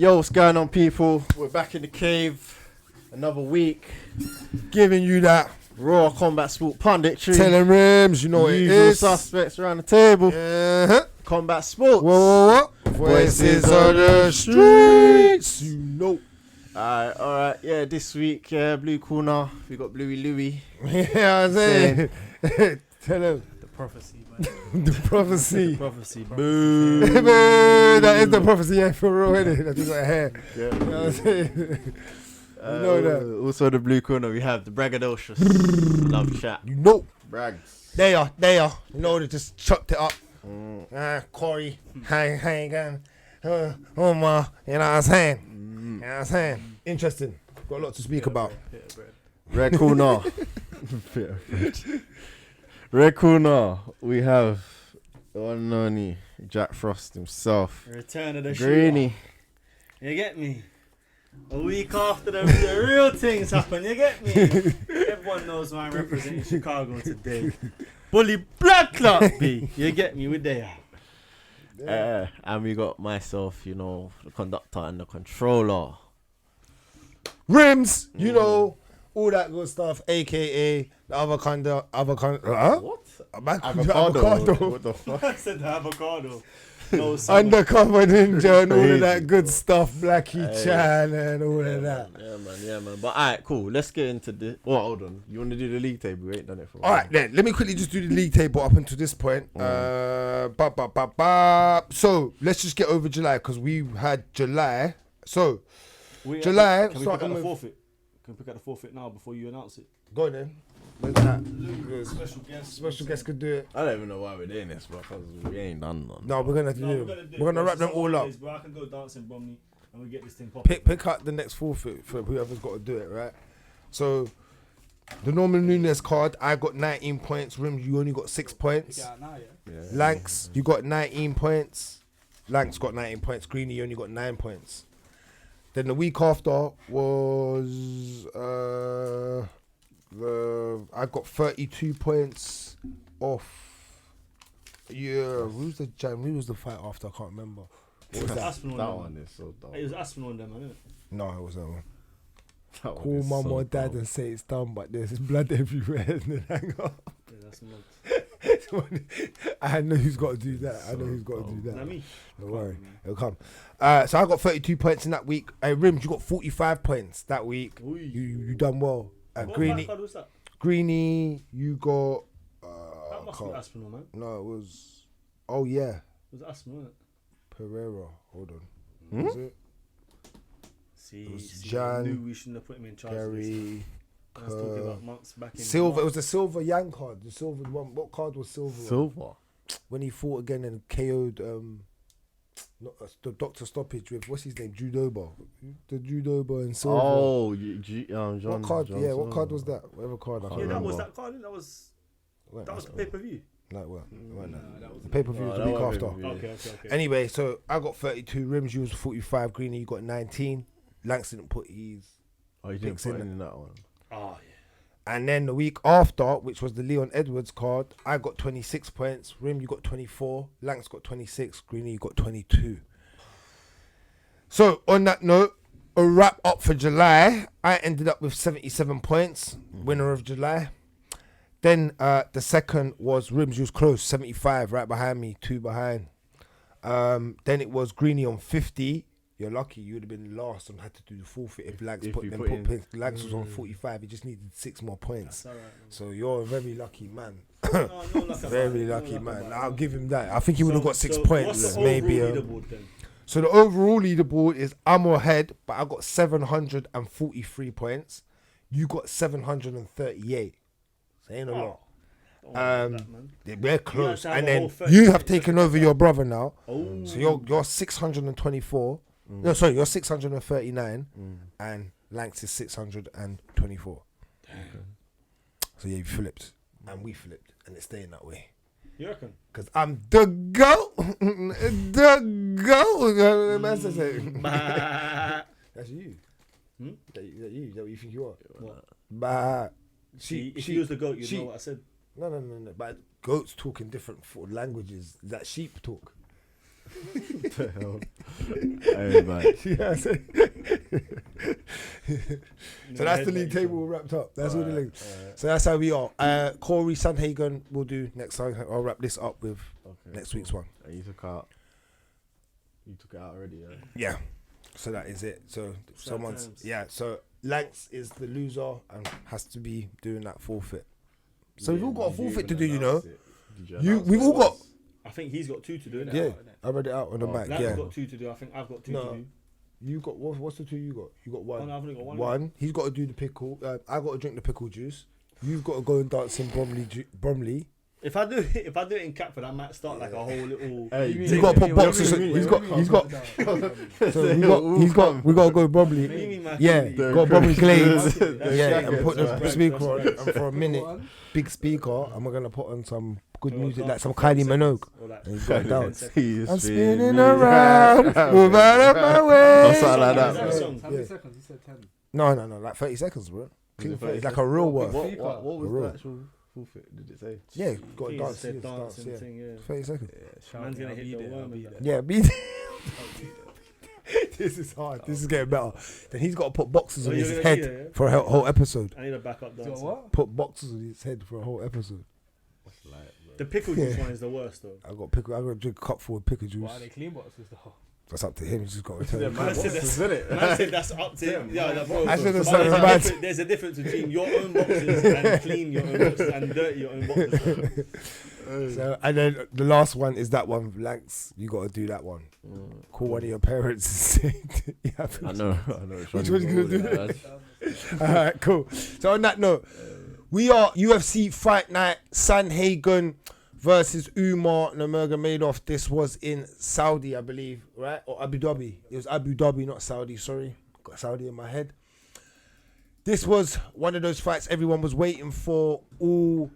Yo, what's going on, people? We're back in the cave. Another week. Giving you that Raw combat sport punditry. telling Rimz, you know what it Usual is. suspects around the table. Uh-huh. Combat sports. Whoa. Voices on the streets. You know. Alright. Yeah, this week, Blue Corner, we got Bluey Louie. Yeah, I'm saying. Tell him. The prophecy, man. The prophecy. The prophecy. Boo. That is the prophecy, yeah, for real, innit? That you got hair. Yeah. You know what I'm saying? know that. Also, the Blue Corner, we have the Braggadocious. Love chat. You know. Bragz. They are. You know, they just chopped it up. Cory, hang again. Umar, you know what I'm saying? You know what I'm saying? Interesting. Got a lot to speak about. Red Corner. Red Corner, we have the one and only Jack Frost himself. Return of the Greeny. shooter. You get me? A week after the real things happen, you get me? Everyone knows why I'm representing Chicago today. Bully Blood Clot B. You get me? We're there. And we got myself, you know, the conductor and the controller. Rimz, you know, all that good stuff, aka the avocado. What? Avocado. What the fuck? I said the avocado. No, Undercover ninja and all Crazy. of that good stuff, Blackie Hey. Chan and all of that. Yeah, man. But alright, cool. Let's get into this. Oh, hold on. You want to do the league table? We ain't done it for a while. Alright, then let me quickly just do the league table up until this point. So let's just get over July because we had July. So July, Can we pick starting out the with- forfeit? Can we pick out the forfeit now before you announce it? go on then. Where's that? Special guest. Special guest could do it. I don't even know why we're doing this, bro, because we ain't done none. No, we're gonna do it. We're gonna wrap them all up. Bro, I can go dancing, Bromley, and we get this thing popping. Pick out the next forfeit for whoever's got to do it, right? So the Norman Nunes card, I got 19 points. Rimz, you only got 6 points. Pick it out now, yeah? Lankz, you got 19 points. Lankz got 19 points. Greeny, you only got 9 points. Then the week after was I got 32 points off. Yeah, who's the fight after? I can't remember. What was that? Aspinall That one, one is so dumb. It was Aspinall them, isn't it? No, it was that one. That one Call is mum so or dad dumb. and say it's done, but there's blood everywhere and then hang up. Yeah, that's not. I know who's got to do that. I know So who's got to dumb. do Is that that. me? Don't worry, it'll come. So I got 32 points in that week. Hey, Rimz, you got 45 points that week. Ooh. You done well. What Greeny, card was that? Greeny, you got. That must be Aspinall, man. No, it was. Oh yeah, It was Aspinall, wasn't it? Pereira. Hold on. Was it See, was I Jan, knew we shouldn't have put him in charge of this. Gary? I was talking about months back in Silver. It was March. the silver Yang card. The silver one. What card was silver? Silver. When he fought again and KO'd the doctor stoppage with what's his name, Judoba. The Judoba and silver. Oh, John. what card? John Yeah, what Silver. card was that? Whatever card. I can't Yeah, that was remember. that card. That was Weren't that was that? pay per view. No, it weren't that. that was The pay per view was the week after. Okay. Anyway, so I got 32. Rimz, you was 45. Greeny, you got 19. Lankz didn't put his. Oh, you didn't Picks put in in that one. Oh And then the week after, which was the Leon Edwards card, I got 26 points. Rim, you got 24. Lankz got 26. Greeny, you got 22. So on that note, a wrap up for July. I ended up with 77 points, winner of July. Then the second was Rimz, you was close, 75, right behind me, 2 behind. Then it was Greeny on 50. You're lucky, you would have been last and had to do the forfeit if Lankz if put you them put put in. pins. Lankz was on 45, he just needed 6 more points. That's alright. So you're a very lucky man. No luck about Very it, no lucky luck man. about I'll it. give him that. I think he would have got 6 So points. What's the Maybe. overall leaderboard then? So the overall leaderboard is I'm ahead, but I got 743 points. You got 738. So ain't a lot. Don't worry about that, man. We're close. to have And a then whole 30 you have points taken every over your brother now. Oh, So you're 624. No, sorry, you're 639. And Lankz is 624. So yeah, you flipped. And we flipped. And it's staying that way. you reckon? Because I'm the GOAT. The GOAT. That's you. That you. Is that what you think you are? What? But See, if you was the goat, you'd she- know what I said. No. But goats talk in different languages. That sheep talk. the hell? Hey, man. Yeah, so that's the league table wrapped up. That's all the leagues. So that's how we are. Cory, Sandhagen we'll do next time. I'll wrap this up with next week's one. And you took it out already, yeah? Yeah. So that is it. So so Lankz is the loser and has to be doing that forfeit. So we've all got a forfeit to do, you know. We've all got. I think he's got 2 to do. Yeah, I read it out on the back. Lank's got 2 to do. I think I've got 2 to do. You got what's the 2 you got? You got 1. Oh, no, I've only got 1. One. He's got to do the pickle. I got to drink the pickle juice. You've got to go and dance in Bromley. If I do it in Catford, I might start like a whole little. Hey, you got to put boxes. He's got. We got to go Bromley. Yeah, got Bromley Glades. Yeah, and put the speaker on. And for a minute, big speaker, and we're gonna put on some good music like some Kylie Minogue. And he's got to dance. I'm spinning around, move out of my way. Or something like that. How many seconds? You said 10. No, like 30 seconds, bro. It's like a real word. What was the actual forfeit? Did it say? Yeah, got to dance. Said Yeah, dance and yeah. thing, yeah. 30 seconds. Man's gonna hit the worm and that. Yeah, this is hard. This is getting better. Then he's got to put boxes on his head for a whole episode. I need a backup dancer. What? Put boxes on his head for a whole episode. The pickle juice one is the worst though. I got to drink a cup full of pickle juice. Why are they clean boxes though? That's up to him. He's just got to tell him. Man said that's up to him. Yeah, bro. I should have But said that. there's a difference between your own boxes and clean your own boxes and dirty your own boxes. So, and then the last one is that one, Lankz. You got to do that one. Call one of your parents and say, yeah, I know. Which one you gonna do? Alright, cool. So on that note, we are UFC Fight Night Sandhagen versus Umar Nurmagomedov. This was in Saudi, I believe, right? Or Abu Dhabi. It was Abu Dhabi, not Saudi. Sorry, got Saudi in my head. This was one of those fights everyone was waiting for all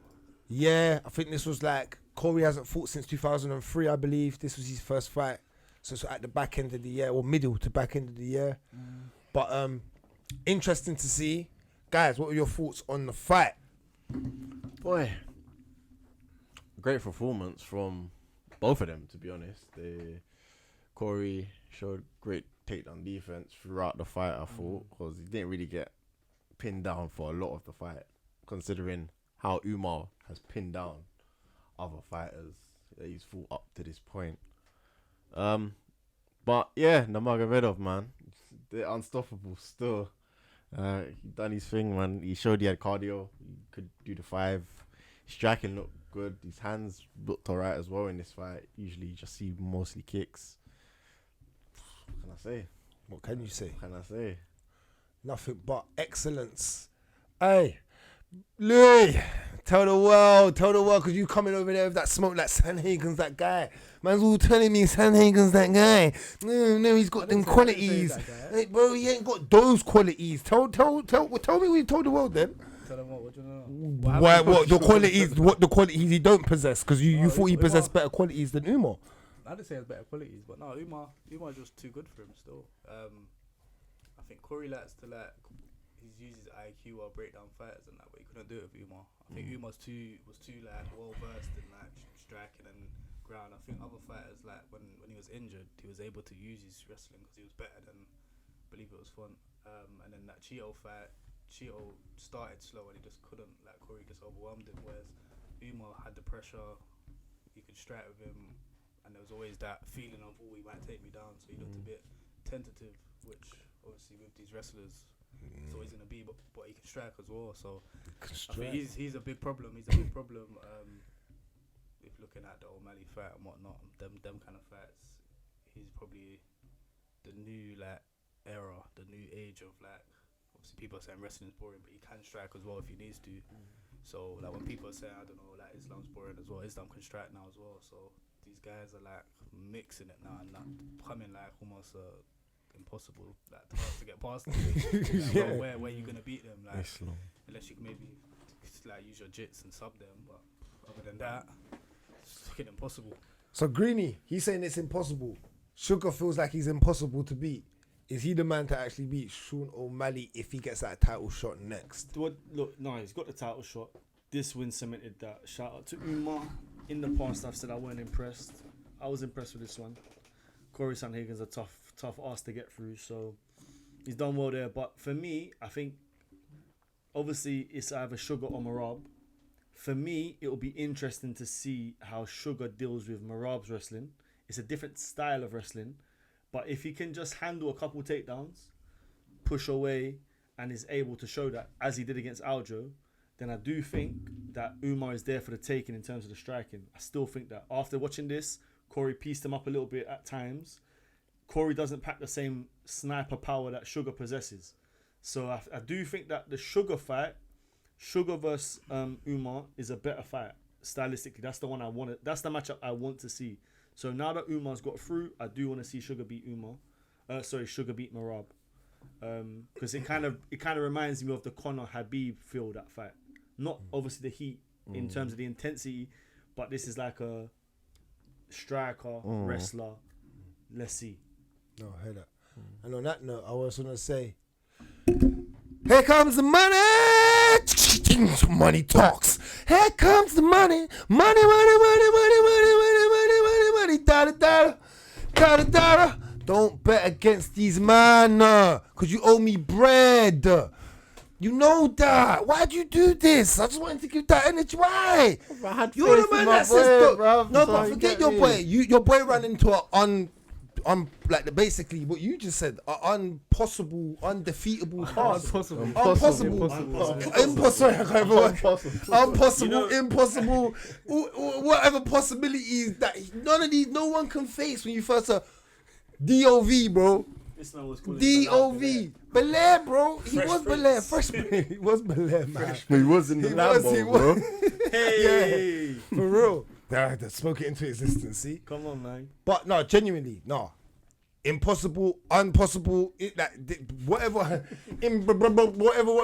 year. I think this was like Cory hasn't fought since 2003, I believe. This was his first fight. So it's at the back end of the year, or middle to back end of the year. But interesting to see. Guys, what were your thoughts on the fight? Boy, great performance from both of them, to be honest. Cory showed great takedown defense throughout the fight, I thought, because he didn't really get pinned down for a lot of the fight, considering how Umar has pinned down other fighters that he's fought up to this point. But yeah, Nurmagomedov, man, they're unstoppable still. He done his thing, man. He showed he had cardio. He could do the 5. Striking looked good. His hands looked alright as well in this fight. Usually you just see mostly kicks. What can I say? What can you say? What can I say? Nothing but excellence. Hey, Louis, tell the world, because you coming over there with that smoke like Sandhagen's that guy. Man's all telling me Sandhagen's that guy. No, he's got them qualities. Hey, bro, he ain't got those qualities. Tell me what you told the world then. Tell them what do you know? What the qualities he don't possess? Because you thought he possessed better qualities than Umar. I didn't say he has better qualities, but no, Umar's just too good for him still. I think Cory likes to he uses IQ or break down fighters and that, but he couldn't do it with Umar. I think Umar was too well versed in striking and ground. I think other fighters when he was injured, he was able to use his wrestling because he was better than. I believe it was fun. And then that Chiesa fight, Chiesa started slow and he just couldn't. Cory just overwhelmed him. Whereas Umar had the pressure, you could strike with him, and there was always that feeling of he might take me down. So he looked a bit tentative, which obviously with these wrestlers. It's always gonna be, but he can strike as well. So I think he's a big problem. He's a big problem. If looking at the O'Malley fight and whatnot, them kind of fights, he's probably the new era, the new age of obviously people are saying wrestling is boring, but he can strike as well if he needs to. So when people are saying I don't know Islam's boring as well, Islam can strike now as well. So these guys are mixing it now and becoming almost impossible task to get past them. Where you gonna beat them unless you can maybe use your jits and sub them, but other than that it's fucking impossible. So Greeny, he's saying it's impossible. Sugar feels like he's impossible to beat. Is he the man to actually beat Sean O'Malley if he gets that title shot next? He's got the title shot. This win cemented that. Shout out to Umar. In the past I've said I weren't impressed. I was impressed with this one. Cory Sandhagen's a tough ass to get through, so he's done well there. But for me, I think obviously it's either Sugar or Merab. For me, it will be interesting to see how Sugar deals with Merab's wrestling. It's a different style of wrestling, but if he can just handle a couple takedowns, push away, and is able to show that as he did against Aljo, then I do think that Umar is there for the taking in terms of the striking. I still think that after watching this, Cory pieced him up a little bit at times. Cory doesn't pack the same sniper power that Sugar possesses. So I do think that the Sugar fight, Sugar versus Umar, is a better fight stylistically. That's the one I want. That's the matchup I want to see. So now that Umar's got through, I do want to see Sugar beat Umar. Sugar beat Merab. Because it kind of reminds me of the Conor Habib feel, that fight. Not obviously the heat in terms of the intensity, but this is like a striker, wrestler. Let's see. No, I heard that. And on that note, I was gonna say, here comes the money. Money talks. Here comes the money. Money. Da. Don't bet against these man, cause you owe me bread. You know that. Why'd you do this? I just wanted to give that energy. Why? You're the man that says, no, but forget your boy. Your boy ran into a basically what you just said, impossible, undefeatable task. Impossible. Impossible. Whatever possibilities that no one can face when you first DOV, bro. DOV. Belair, bro. He was Belair. He was Belair, man. He was in the Lambo, bro. Hey, yeah, for real. They smoke it into existence, see? Come on, man. But no, genuinely, no. Impossible, impossible, whatever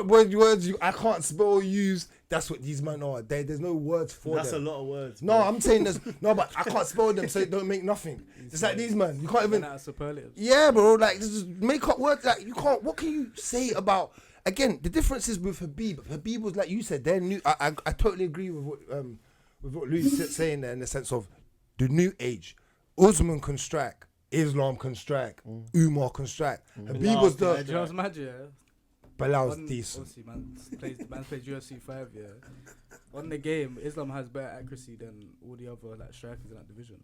words I can't spell or use, that's what these men are. There's no words for That's them. a lot of words. No, I'm saying but I can't spell them, so it don't make nothing. It's like these man, you can't even. Superlatives. Yeah, bro, like just make up words. Like you can't. What can you say about? Again, the difference is with Habib. Habib was like you said, they're new. I totally agree with what Louis is saying there in the sense of the new age. Usman can strike. Islam can strike. Umar can strike. Habib was the. Just imagine, yeah. Bilal's decent. Obviously, man plays UFC 5, yeah. On the game, Islam has better accuracy than all the other strikers in that division.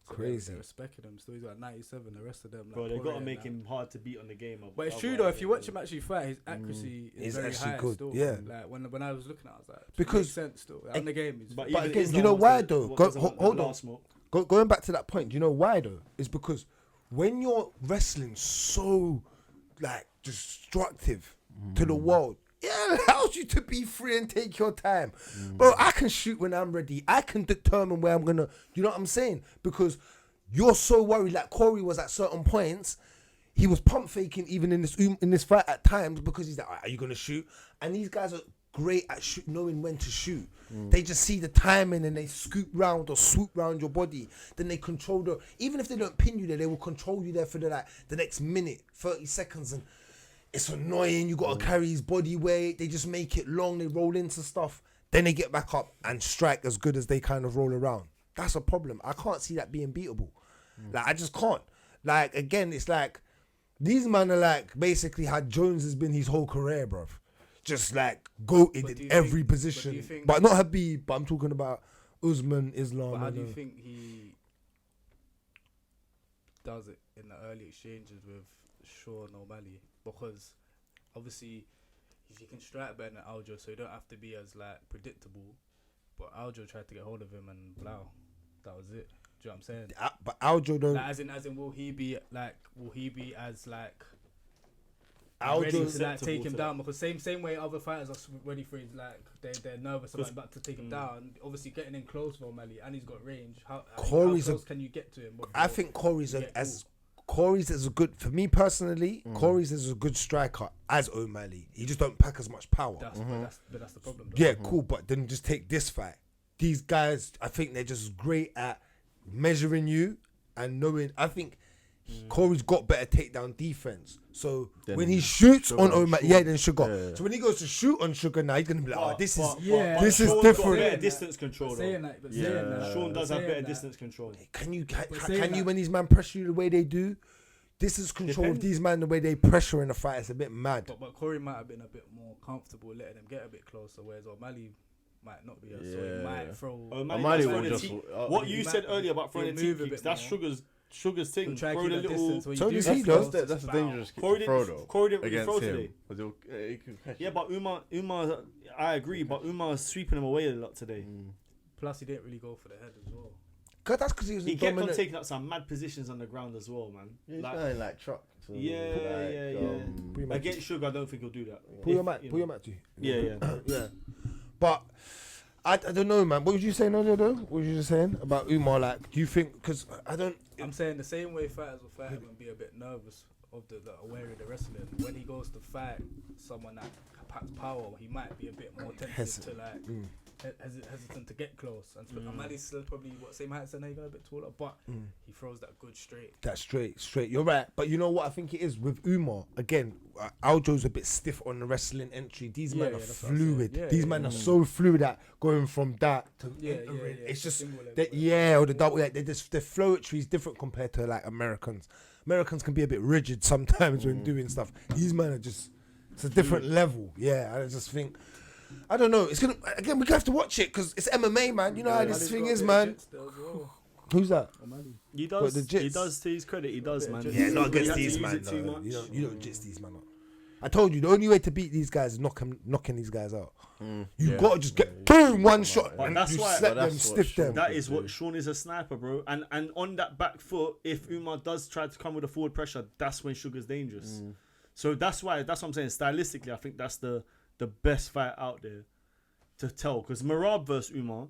So Crazy. They're respecting him. Still, he's got 97. The rest of them, Bro, they got to make him hard to beat on the game. But it's true though. If you watch him actually fight, his accuracy is very actually high. good. Still. Yeah. Like when I was looking at, it, I was like, because makes sense still. On the game, But again, you know why though? Hold on. Smoke. Going back to that point, you know why though? It's because when you're wrestling so destructive to the world, it allows you to be free and take your time. Bro, I can shoot when I'm ready. I can determine where I'm gonna, you know what I'm saying? Because you're so worried, like Cory was at certain points, he was pump faking even in this fight at times because he's like, are you gonna shoot? And these guys are great at knowing when to shoot. They just see the timing and they scoop round or swoop round your body. Then they control even if they don't pin you there, they will control you there for the next minute, 30 seconds. And it's annoying. You got to carry his body weight. They just make it long. They roll into stuff. Then they get back up and strike as good as they kind of roll around. That's a problem. I can't see that being beatable. Like, I just can't. Like, again, it's like, these men are like, basically how Jones has been his whole career, bruv. Just like, goated in every position. But not Habib, but I'm talking about Usman, Islam. But how do you think he does it in the early exchanges with Shaw and O'Malley? Because obviously, he can strike better than Aljo, so you don't have to be as predictable. But Aljo tried to get hold of him and blow. That was it. Do you know what I'm saying? But Aljo don't. As in, will he be as Aljo ready to take him down? Because same way other fighters are ready for his they're nervous about to take him down. Obviously, getting in close for O'Malley, and he's got range. How close can you get to him? I think Cory's as a good, for me personally, Cory's is a good striker as O'Malley. He just don't pack as much power. That's the problem. Though. Yeah, cool, but then just take this fight. These guys, I think they're just great at measuring you and knowing. I think Cory's got better takedown defense. So Then when he shoots Sugar on on Omar, Sugar. then Sugar. Yeah. So when he goes to shoot on Sugar now, he's gonna be like, oh, this is This is Sean's different. got better distance control, Saying though. that, but Yeah. saying that, Sean does have saying better that, distance control. Can you saying that- when these man pressure you the way they do? This is control of Depends. these man the way they pressure in the fight. It's a bit mad. But Cory might have been a bit more comfortable letting them get a bit closer, whereas O'Malley might not be. So Yeah. he might throw. O'Malley will will just. What he you might- said earlier about throwing he'll the team move a kicks, bit that's more. Sugar's thing. He'll try Throw to the keep that little. distance where you So do does get he, though. close, That's a bow. dangerous kick Cory to throw didn't though. Cory didn't really Against throw him. today. 'Cause he could catch Yeah, it. but Umar, I agree, but Umar's sweeping him away a lot today. Plus, he didn't really go for the head as well. Cause that's because he was He kept on dominant. taking up some mad positions on the ground as well, man. Yeah, he's Like, going like truck. To Yeah. Pretty much. against Sugar, I don't think he'll do that. Pull your If, mat. you Pull your know. mat to you. Yeah. Yeah. But I don't know, man. What was you saying earlier, though? What was you just saying about Umar? Like, do you think? Because I don't. I'm saying the same way fighters will fight him and be a bit nervous of the aware of the wrestling. When he goes to fight someone that packs power, he might be a bit more tentative to like hesitant to get close. And O'Malley's still probably same height as he's a bit taller, but he throws that good straight. That's straight. You're right. But you know what I think it is with Umar? Again, Aljo's a bit stiff on the wrestling entry. These men are that's what I'm fluid. saying. Yeah, These yeah, men are so fluid at going from that to Yeah, entering. yeah. It's just Single leg, that, whatever. or the double. Like, the flowetry is different compared to like Americans. Americans can be a bit rigid sometimes when doing stuff. These men are just, it's a different level. Yeah, I just think, I don't know. It's gonna, again, we're gonna have to watch it because it's MMA, man. You know how this thing is, man. Who's that? He Got does. the jits. He does. To his credit, he does, man. Yeah, not He against had to these use man. it too No. much. You don't jits these man up. I told you the only way to beat these guys is knocking these guys out. You gotta just get boom one shot But and that's you why- slap but them, that's what stiff them. Sean- That is what Sean is, a sniper, bro. And on that back foot, if Umar does try to come with a forward pressure, that's when Sugar's dangerous. So that's what I'm saying. Stylistically, I think that's the best fight out there to tell. Because Merab versus Umar,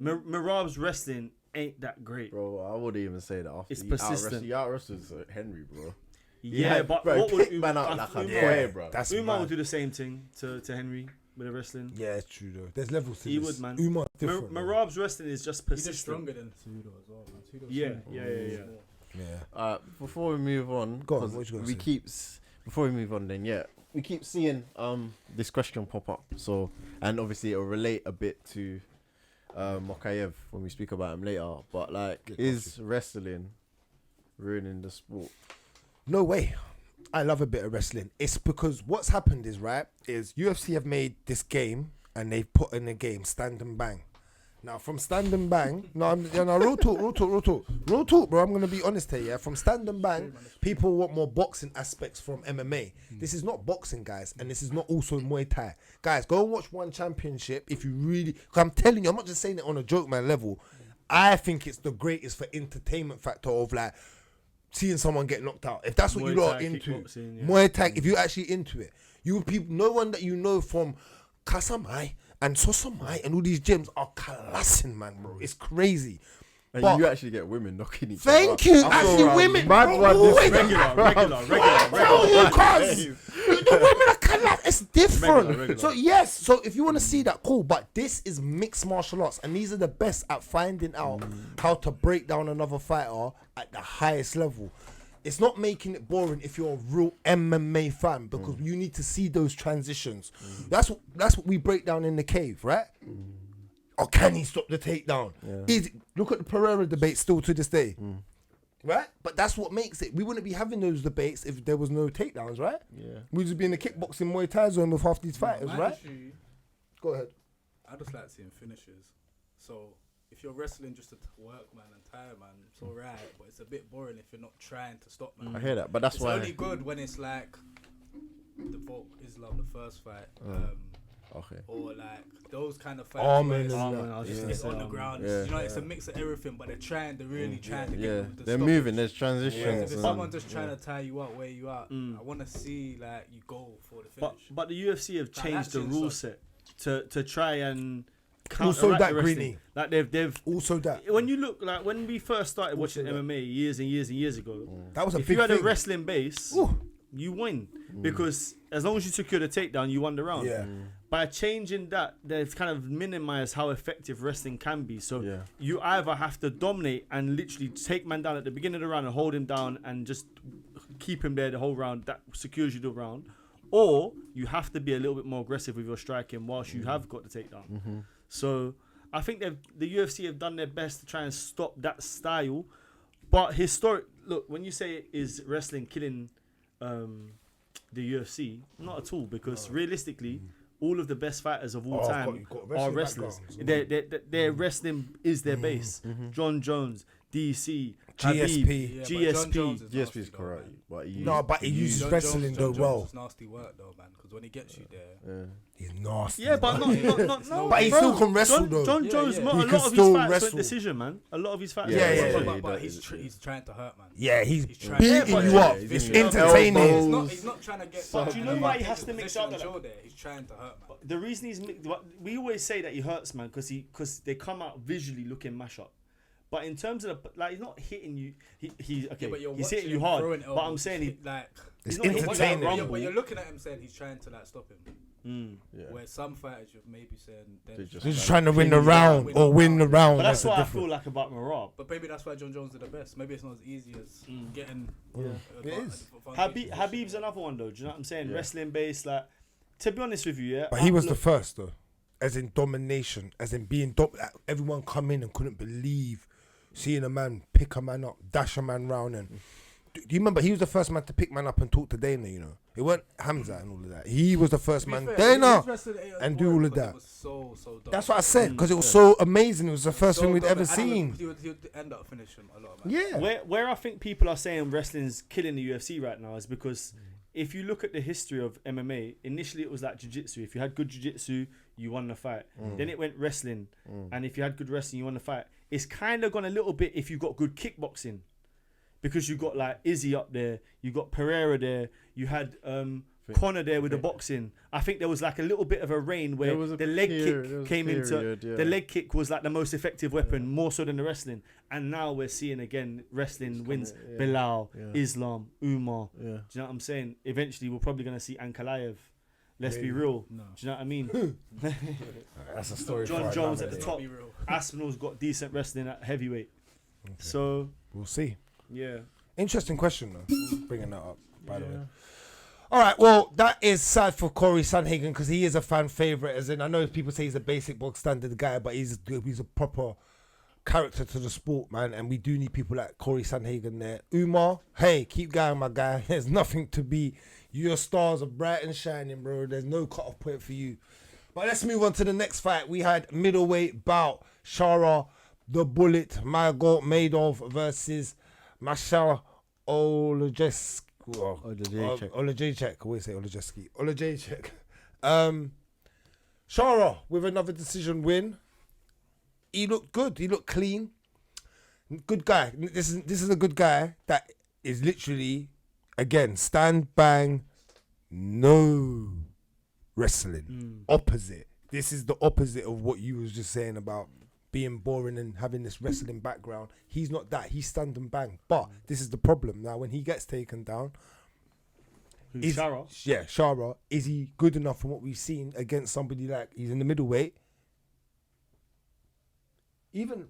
Merab's wrestling ain't that great. Bro, I wouldn't even say that. After It's he persistent. He out-wrestled Henry, bro. Yeah, but bro, what would kick man out Umar? like a Umar, boy, bro. That's Umar would mad. do the same thing to Henry with the wrestling. Yeah, it's true though. There's levels to He this. would, man. Umar's different. though. Merab's wrestling is just He's just persistent. stronger than Tudo as well, man. Tudo's Yeah. Yeah. Before we move on, Go on, 'cause what you gonna we say? keep before we move on, then we keep seeing this question pop up. So, and obviously it'll relate a bit to Mokaev when we speak about him later. But like, Good is wrestling ruining the sport? No way. I love a bit of wrestling. It's because what's happened is UFC have made this game and they've put in a game Stand and Bang. Now from Stand and Bang, real talk, bro. I'm gonna be honest here, yeah. From Stand and Bang, people want more boxing aspects from MMA. This is not boxing, guys, and this is not also Muay Thai, guys. Go and watch One Championship if you really. Cause I'm telling you, I'm not just saying it on a joke, man level. I think it's the greatest for entertainment factor of like seeing someone get knocked out. If that's what Muay you lot are Thai, into, kickboxing, yeah. Muay Thai. If you're actually into it, no one that you know from Kasamai and Sosomai and all these gyms are classing, man, bro. It's crazy. And But- you actually get women knocking each other. Thank you. Actually, women. Mad bro, one, this wait, Regular. the women are class. It's different. Regular. So yes. So if you want to see that, cool. But this is mixed martial arts, and these are the best at finding out how to break down another fighter at the highest level. It's not making it boring if you're a real MMA fan because you need to see those transitions. That's what we break down in the cave, right? Or can he stop the takedown? Look at the Pereira debate still to this day. Right? But that's what makes it. We wouldn't be having those debates if there was no takedowns, right? Yeah. We'd just be in the kickboxing Muay Thai zone with half these fighters, My right? issue, Go ahead. I just like seeing finishes. So if you're wrestling just to work, man, and tire, man, it's alright. But it's a bit boring if you're not trying to stop, man. I hear that, but that's It's why. only good when it's like the Volk Islam, the first fight, Okay. or like those kind of fights. Armin where and it's, that. I was just it's gonna on say the ground. Yeah. It's, it's a mix of everything, but they're really trying to get Yeah, with the they're stoppage. moving. There's If transitions. there's someone just trying to tie you up where you are, I want to see like you go for the finish. But the UFC have Like, changed the that's rule insane. set to try and Also counteract that, the wrestling. Greeny. Like they've Also that. when you look like when we first started watching that. MMA years and years ago, That was a if big you had thing. a wrestling base, Ooh. you win because as long as you secure the takedown, you won the round. Yeah. by changing that, they've kind of minimized how effective wrestling can be. So Yeah. you either have to dominate and literally take man down at the beginning of the round and hold him down and just keep him there the whole round. That secures you the round. Or you have to be a little bit more aggressive with your striking whilst you have got the takedown. So I think the UFC have done their best to try and stop that style. But look, when you say is wrestling killing the UFC, not at all, because realistically, all of the best fighters of all time are wrestlers. Their wrestling is their base. John Jones, DC, GSP. GSP. GSP is correct. But But he uses wrestling though well. It's nasty work though, man. Because when he gets you there, He's nasty. Yeah, but not no. But he still can wrestle though. John Jones, yeah. a He lot can of his still fights wrestle. went decision, man. A lot of his fights. Yeah, went yeah, decision. yeah. but he's trying to hurt, man. Yeah, he's trying beating to- you Yeah, up. he's It's giving you entertaining. elbows. He's not trying to get. But do you know why he has to make mix up that? He's trying to hurt, man. The reason we always say that he hurts, man, because they come out visually looking mash up. But in terms of he's not hitting you. He's okay. Yeah, but you're He's hitting watching you him hard. throwing But elbows, I'm saying it's like It's he's not hitting you like entertaining. Rumble. but you're looking at him saying he's trying to like stop him. Yeah. Where some fighters you're maybe saying They they're just- He's just trying to win the round or win the round. But that's That's what the I feel difference. like about Marab. But maybe that's why John Jones did the best. Maybe it's not as easy as getting. It is. Habib's another one though. Do you know what I'm saying? Yeah. Wrestling based, like to be honest with you, yeah. But he was the first though, as in domination, as in being everyone come in and couldn't believe seeing a man pick a man up, dash a man round, and do you remember he was the first man to pick man up and talk to Dana? You know, it weren't Hamza and all of that. He was the first man, Dana, and do all of that. That's what I said because it was so amazing. It was the first thing we'd ever seen. He would end up finishing a lot of Yeah, Where I think people are saying wrestling's killing the UFC right now is because if you look at the history of MMA, initially it was like jiu-jitsu. If you had good jiu-jitsu, you won the fight. Then it went wrestling. And if you had good wrestling, you won the fight. It's kind of gone a little bit if you got good kickboxing. Because you got like Izzy up there. You got Pereira there. You had Conor there with the boxing. I think there was like a little bit of a reign where the leg kick came into... The leg kick was like the most effective weapon, more so than the wrestling. And now we're seeing again, wrestling wins. Bilal, Islam, Umar. Yeah. Do you know what I'm saying? Eventually, we're probably going to see Ankalaev. Let's be real. No. Do you know what I mean? that's a story. John for Jones another at the day. top. Be real. Aspinall's got decent wrestling at heavyweight. So, We'll see. yeah. Interesting question though. Bringing that up, by the way. All right, well, that is sad for Cory Sandhagen because he is a fan favorite. As in, I know people say he's a basic bog standard guy, but he's a proper character to the sport, man. And we do need people like Cory Sandhagen there. Umar, hey, keep going, my guy. There's nothing to be. Your stars are bright and shining, bro. There's no cut-off point for you. But let's move on to the next fight. We had middleweight bout. Shara, the Bullet, Magomedov versus Marshall Oleksiejczuk. Oleksiejczuk. I always say Oleksiejczuk. Shara with another decision win. He looked good. He looked clean. Good guy. This is a good guy that is literally, again, stand, bang, no wrestling. Opposite. This is the opposite of what you was just saying about being boring and having this wrestling background. He's not that. He's stand and bang. But this is the problem. Now, when he gets taken down, Shara? Yeah, Shara, is he good enough from what we've seen against somebody like he's in the middleweight? Even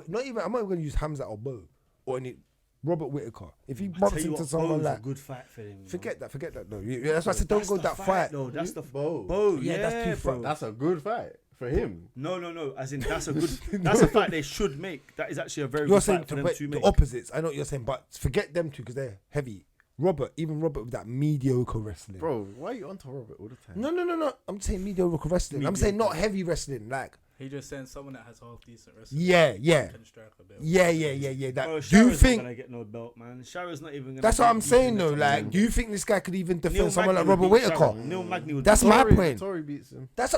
not even. I'm not going to use Hamza or Bo or any Robert Whittaker. If he bumps into someone like, a good fight for him. forget that though. That's why I said don't go that fight. No, that's the Bo. Yeah, that's too far. That's a good fight for him. No. As in, that's a good. That's a fight they should make. That is actually a very You're good saying fight for to them to the make. opposites. I know what you're saying, but forget them two because they're heavy. Robert with that mediocre wrestling. Bro, why are you onto Robert all the time? No. I'm saying mediocre wrestling. I'm saying not heavy wrestling. Like, He just saying someone that has half decent wrestling. yeah. Can strike a bit. Yeah. That, Bro, do you Shara's not think? gonna get no belt, man? Shara's not even gonna. That's what I'm beat saying Ethan though. at Like, all. do you think this guy could even defend Neil someone like Magny Robert would beat Whittaker? Shara. Neil Magny would. That's beat my Shara. point. Tory beats him. That's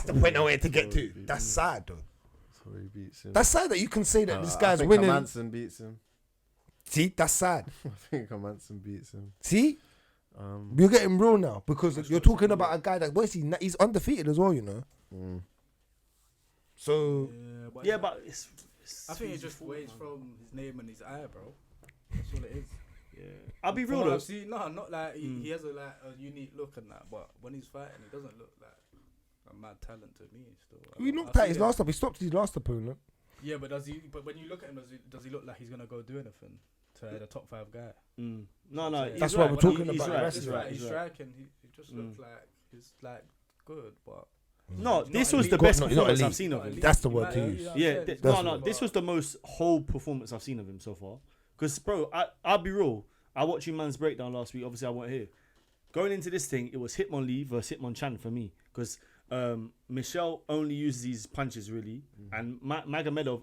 the point I wanted to get to. That's sad though. Tory beats him. That's sad that you can say that this I guy's think winning. Hermanson beats him. See, that's sad. I think Hermanson beats him. See, you're getting real now because you're talking about a guy that he's undefeated as well, you know. So Yeah, but it's I think it's just ways from his name and his eye, bro. That's all it is. yeah. I'll be From real what though. I've seen, no, not like he has a unique look and that, but when he's fighting, he doesn't look like a mad talent to me. Still, He knocked out his last up. He stopped his last opponent. Yeah, but does he? But when you look at him, does he look like he's gonna go do anything to the top 5 guy? No, That's what we're talking He's about. right, That's he's He's right, right. he's He's right. striking. He just looks like he's like good, but No, He's this not was the elite. best Not performance elite. I've seen of him. That's the word to use. This was the most whole performance I've seen of him so far. Because, bro, I'll be real. I watched you man's breakdown last week. Obviously, I weren't here. Going into this thing, it was Hitmonlee versus Hitmonchan for me. Because Michelle only uses his punches, really. And Magomedov,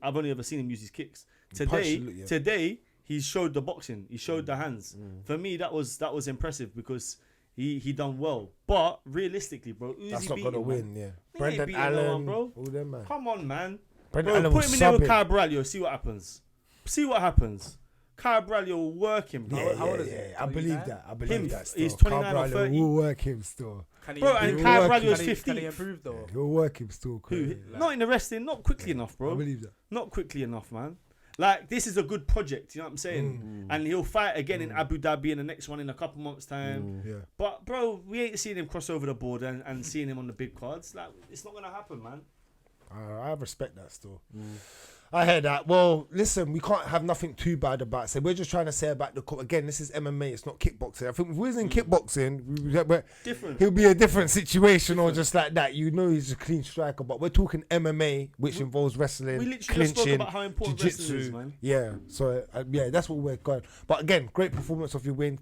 I've only ever seen him use his kicks. Today, he showed the boxing. He showed the hands. For me, that was impressive because he done well. But realistically, bro, That's not gonna win. Yeah, He Brendan ain't beating no one, Allen, bro. all them man. Come on, man. Brendan Bro, Allen put was him in there with subbing. Kyle Braulio. See what happens. See what happens. Kyle Braulio will work him, bro. How old is he? I believe 29? that. I believe Him, that. Still. he's 29 or Kyle Braulio 30. will work him still. Can he Bro, improve? and Kyle work Braulio's Can he 15th. improve though? He'll work him still. Who? Corey. Not in the wrestling, not quickly enough, I bro. believe that. Not quickly enough, man. Like, this is a good project, you know what I'm saying? And he'll fight again in Abu Dhabi in the next one in a couple months' time. Yeah. But, bro, we ain't seeing him cross over the board and seeing him on the big cards. Like, it's not going to happen, man. I respect that still. I hear that. Well, listen, we can't have nothing too bad about it. So we're just trying to say about again, this is MMA, it's not kickboxing. I think if we was in kickboxing, Different. he'll be a different situation or just like that. You know he's a clean striker. But we're talking MMA, which involves wrestling, We literally just spoke clinching, about how important wrestling is, man. Yeah, so yeah, that's what we're going. But again, great performance of your win.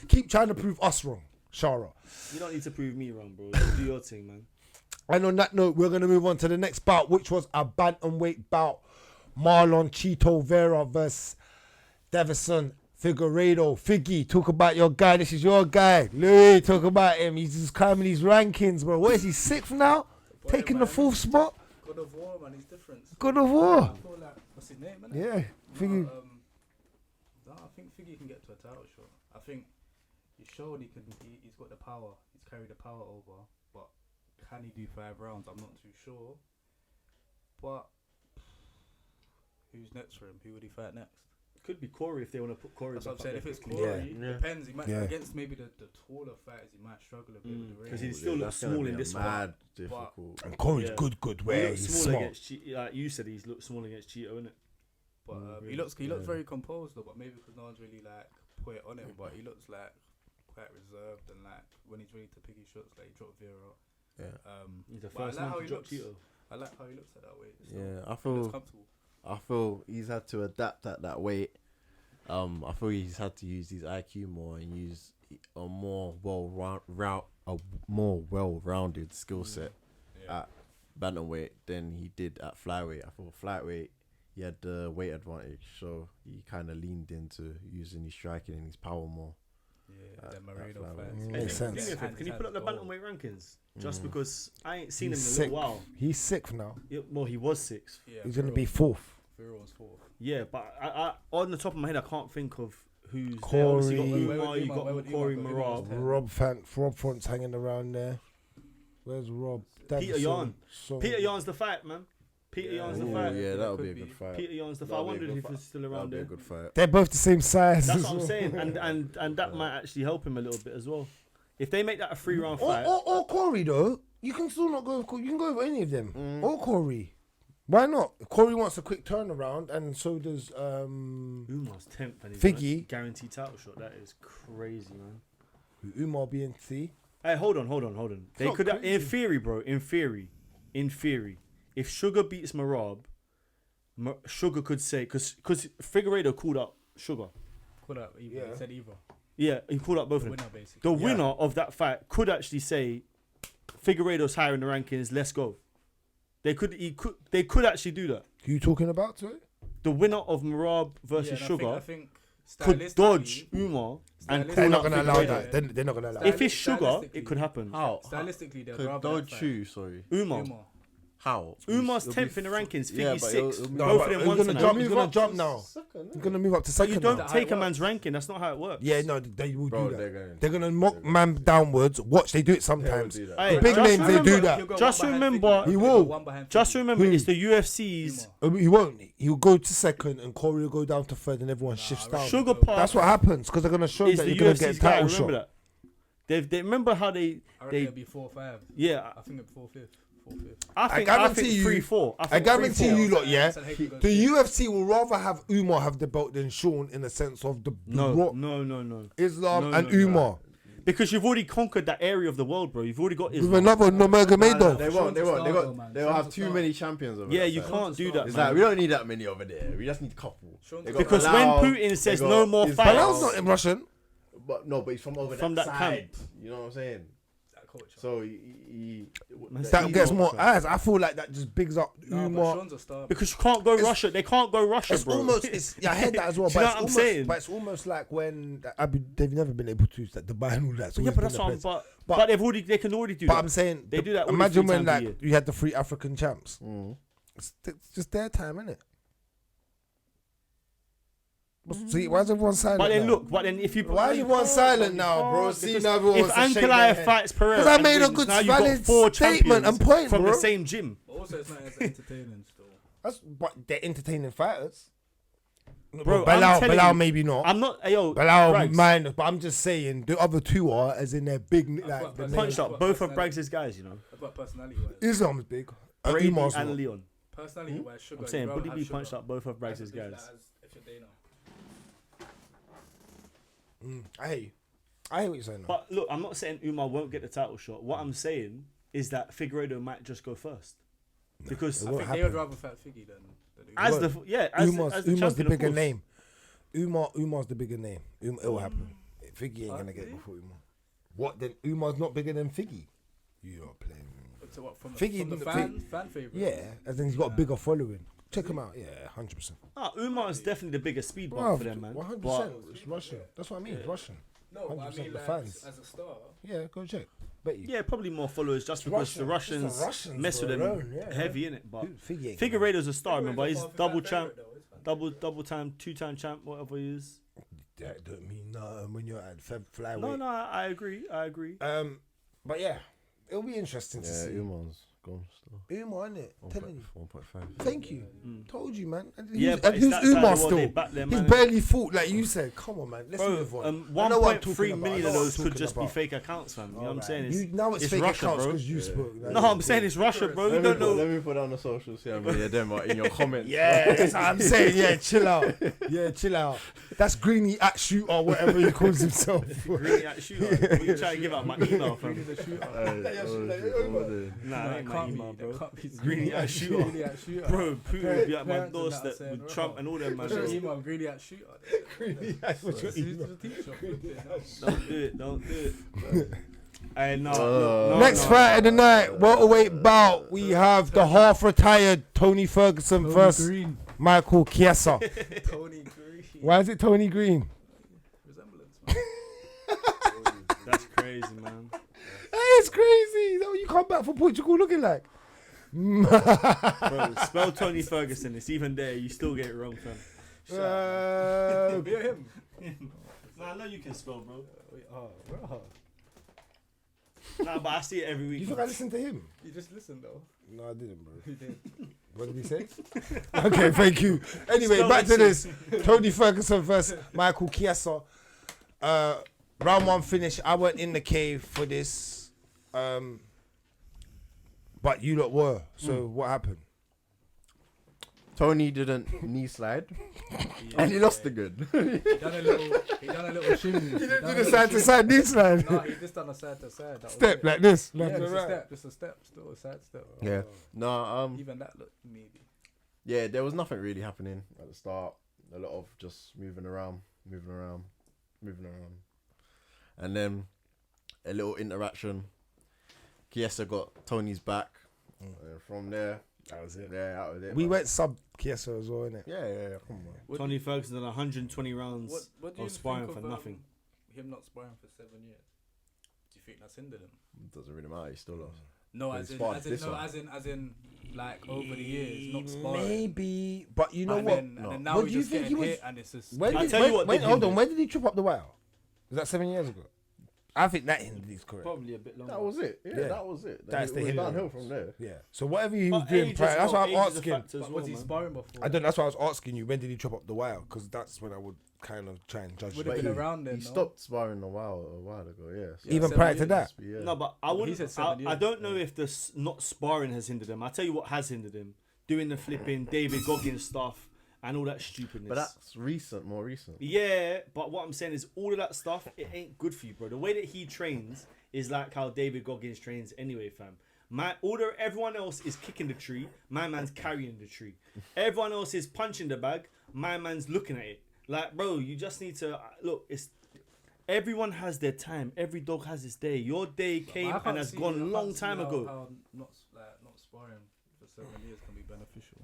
Keep trying to prove us wrong, Shara. You don't need to prove me wrong, bro. Just do your thing, man. And on that note, we're going to move on to the next bout, which was a bantamweight bout. Marlon Chito Vera versus Davison Figueiredo. Figgy, talk about your guy. This is your guy. Louis, talk about him. He's just climbing these rankings, bro. What is he, 6th now? Taking the 4th spot? God of War, man, he's different. God of War. I feel like, what's his name, man? Yeah, Figgy. I think Figgy can get to a title shot. I think he showed he's got the power. He's carried the power over. But can he do 5 rounds? I'm not too sure. But who's next for him? Who would he fight next? Could be Cory if they want to put Cory. That's what I'm saying. If it's Cory, Cory, Yeah. depends. He might Yeah. against maybe the taller fighters. He might struggle a bit with the range. because he still looks small in this one. Mad difficult. And Corey's Yeah. good He where looks he's small smart. against Cheeto. Like you said, he's looked small against Cheeto, innit? But he looks very composed though. But maybe because no one's really like put it on him. But he looks like quite reserved and like when he's ready to pick his shots, like he dropped Vera. Yeah. He's the But I first like man how to he drop looks. Cheeto. I like how he looks at that weight. So Yeah, he looks comfortable. I feel he's had to adapt at that weight. I feel he's had to use his IQ more and use a more well-rounded skill set at bantamweight than he did at flyweight. I thought flyweight he had the weight advantage, so he kind of leaned into using his striking and his power more. Yeah, at the Moreno flyweight. fights. Makes Hey, sense. do me a favour, can you put up the bantamweight rankings? Just because I ain't seen him He's in a sick. little while. He's 6th now. Yeah, well, he was 6th. Yeah, He's going to be 4th. Vera was 4th. Yeah, but I on the top of my head, I can't think of who's there. Cory. Obviously, you Where got would Umar, you Umar- where would got Cory Umar go? Marab. Umar- Rob Font's hanging around there. Where's Rob? Peter Davison. Yan. So- Peter Yan's the fight, man. Peter Yan's the Ooh, fight. yeah, that would be a could good be. fight. Peter Yan's the fight. I That'll be a wondered good if fight. he's still That'll around be a there. good fight. They're both the same size. That's as what I'm well. saying, and that might actually help him a little bit as well. If they make that a 3-round fight, Or Corey though, you can still not go. You can go with any of them. Or Corey. Why not? Corey wants a quick turnaround, and so does Umar's 10th and he's Figgy. got a guaranteed title shot. That is crazy, man. Umar being C. Hey, hold on. They not could, in crazy. theory, bro. In theory, if Sugar beats Marab, Sugar could say because Figueiredo called out Sugar. Called out either. Yeah. He said either. Yeah, he called out both of them. Winner basically. The winner of that fight could actually say, Figueiredo's higher in the rankings. Let's go. They could actually do that. Who you talking about, sorry? The winner of Marab Yeah, versus and Sugar I think could stylistically- dodge Umar and Stylistically- They're call not out gonna allow Figueiredo. that. They're not gonna allow. If that. it's Sugar, Stylistically- it could happen. How? Stylistically, they'd Could rather don't that fight. chew, sorry. Umar. How? Umar's It'll 10th be in the rankings. yeah, Figgy's but 6th. it'll- No, Both but of them he's won gonna tonight. jump. He's gonna jump now. He's gonna move up to But second you now. don't take a man's ranking. That's not how it works. Yeah, no, they will Bro, do they're that. going. They're gonna mock man downwards. Watch, they do it They will sometimes. do that. Hey, The big just names, they do remember- that. He'll go Just one behind remember- Figgy, He he'll will. go one behind Just Figgy. remember, Who? it's the UFC's. Umar. He won't. He'll go to second, and Corey will go down to third, and everyone shifts down. Sugar Park That's what happens because they're gonna show is that the you're gonna get UFC's a guy. title Remember shot. that. They remember how they I reckon it'll be 4-5. yeah. I think it'll be 4-5. 4-5. I guarantee think you- 3-4. I guarantee you lot, yeah. Sandhagen goes The first. UFC will rather have Umar have the belt than Sean in the sense of the Raw, No. Islam No, and no, no. Umar. Because you've already conquered that area of the world, bro. You've already got With Islam. another Nurmagomedov. They won't. They won't. Sean's a star, man. They'll have Sean's a too star. many champions over Yeah, that you side. can't do that, It's man. like we don't need that many over there. We just need a couple. Sean's They a got Because Bilal, when Putin they says got no more Islam. fights- Bilal's not in Russian. But he's from over From that that side. camp. You know what I'm saying? that culture. So That He's gets not more Russian. eyes. I feel like that just bigs up No, but Umar. Sean's a star. Because you can't go Russia. They can't go Russia, It's bro. almost. It's, yeah, I heard that as well. Do you but know it's what I'm almost, saying? But it's almost like when they've never been able to like Dubai and all that. So yeah, but that's what I'm. But they can already do But that. I'm saying, They do that only Imagine 3 when times a like year. you had the 3 African champs. Mm. It's just their time, innit? See, why is everyone silent? But then now? look, if you Why is you everyone can't, silent you now, bro? can't, See, because now everyone if wants to shake their Ankalaev head. fights Pereira, Because I and made a wins, good now you've got valid 4 statement champions and point, from bro. the same gym. But also, it's not as entertaining still. That's but they're entertaining fighters. Bro, I'm telling Bilal you, maybe not. I'm not. Yo, Bilal Bragz, mind, but I'm just saying the other 2 are as in they're big like got the punched name. punched up both of Braggs' guys. You know, About personality-wise. Islam's big. Brady Umar's and not. Leon. Personality-wise, Sugar. I'm saying you'd rather Bully have B Sugar. punched up both of Braggs' As guys. if you're Dana. I hear you. I hear what you're saying. Now. But look, I'm not saying Umar won't get the title shot. What I'm saying is that Figueiredo might just go first. Because it I won't think they would happen. rather fight Figgy than as won't. as the Umar's champion, the of bigger course. name. Umar's the bigger name. It will happen. Figgy ain't gonna get it before Umar. What then? Umar's not bigger than Figgy. You are playing. So what, from Figgy- the Fig- fan favorite? Yeah, as in he's got a bigger following. Check him out. Yeah, 100%. Umar is definitely the biggest speed bump Bro, for them, man. 100%. But It's Russian. That's what I mean. It's Russian. No, but I 100% mean, the like, fans. as a star. Yeah, go check. Bet you. yeah, probably more followers just because the Russian. Russians, It's the Russians, mess with bro, them alone, yeah. heavy in it. But Figgy ain't Figueiredo's a star, remember? He's Figueiredo's double fan champ, favorite though, it's fan. double time, 2-time champ, whatever he is. That don't mean nothing when you're at flyweight. No, I agree. But yeah, it'll be interesting to Yeah, see. Umar's gone still. Umar, innit? Telling you. 1.5. Thank you. Told you, man. And Yeah, who's, but and it's who's that side of Umar the world, they still? back their He's man. barely fought, like you said. Come on, man. Let's move on. I know what I'm talking 1.3 about. million I of know what those I'm could talking just be about. fake accounts, fam. You know what I'm saying? You know it's fake Russia, accounts bro. because you spoke. Like, No, I'm saying it's Russia, bro. You don't know. Let me put down the socials here. Yeah, them in your comments. Yeah, that's what I'm saying. Yeah, chill out. Yeah, chill out. That's Greeny at shoot or whatever he calls himself. Greeny at shooter. What you trying to give out my email, fam? Nah, that ain't my email, bro. Greeny at shooter. Greeny at shooter. Bro, Putin would be at my Parents and that doorstep saying, with "Bro, Trump and all them, man. what's your Don't email? Greeny at shooter. What's your Who's email? the teacher? do it. Hey, no. Next fight of the night, welterweight bout. We have the half-retired Tony Ferguson versus Green. Michael Chiesa. Tony Green. Why is it Tony Green? Resemblance, man. That's crazy, man. Hey, it's crazy. Is that what you come back from Portugal looking like? Bro, spell Tony Ferguson. It's even there. You still get it wrong, fam. Be him. Nah, I know you can spell, bro. Bro. Nah, but I see it every week. You think I listened to him? You just listened though. No, I didn't, bro. You did. What did he say? Okay, thank you. Anyway, Spell back to it, this. Tony Ferguson versus Michael Chiesa. Round 1 finish. I went in the cave for this. But you lot were. So what happened? Tony didn't knee slide, and he lost the good. He done a little shimmy. He Do the side to side knee slide. No, he just done a side to side. That was Step it. like this. Yeah, Left to just a right. step. Just a step. Still a side step. Yeah. No. Even that looked maybe. Yeah, there was nothing really happening at the start. A lot of just moving around, and then a little interaction. Chiesa got Tony's back, and from there, That was it. yeah, that was it. We man. went sub Chiesa as well, innit? Yeah. Come on. Tony Ferguson done 120 rounds What do you of sparring think for of, nothing. Him not sparring for 7 years. Do you think that's hindered him? Doesn't really matter. He still lost. No, But he as in, sparred as in, this no, one. as in, like over the years, not sparring. Maybe, but you know and what? Then, and then now What he's do you just think getting he was- hit, and it's just. When I'll did, tell you what did hold hinder on, it. when did he trip up the wire? Was that 7 years ago? I think that hindered his career. Probably a bit longer. That was it. Yeah, Yeah. that was it. That's It the was hinder. downhill from there. Yeah. So whatever he was But doing age prior, as that's well, why I'm age is a asking. factor as But well, was he man. sparring before? I don't. That's why I was asking you. When did he chop up the wire? Because that's when I would kind of try and judge. Would the have been two. around then. He no? stopped sparring a while ago. Yeah. So Even 7 prior to years. that. Yeah. No, but I But he wouldn't. said 7 I years. don't know if the not sparring has hindered him. I tell you what has hindered him: doing the flipping David Goggins stuff and all that stupidness. But that's recent, more recent. Yeah, but what I'm saying is all of that stuff, it ain't good for you, bro. The way that he trains is like how David Goggins trains anyway, fam. Everyone else is kicking the tree, my man's carrying the tree. Everyone else is punching the bag, my man's looking at it. Like, bro, you just need to look. Everyone has their time. Every dog has its day. Your day came I and can't has see- gone I a can't long see time how- ago. how not sparring for 7 years can be beneficial.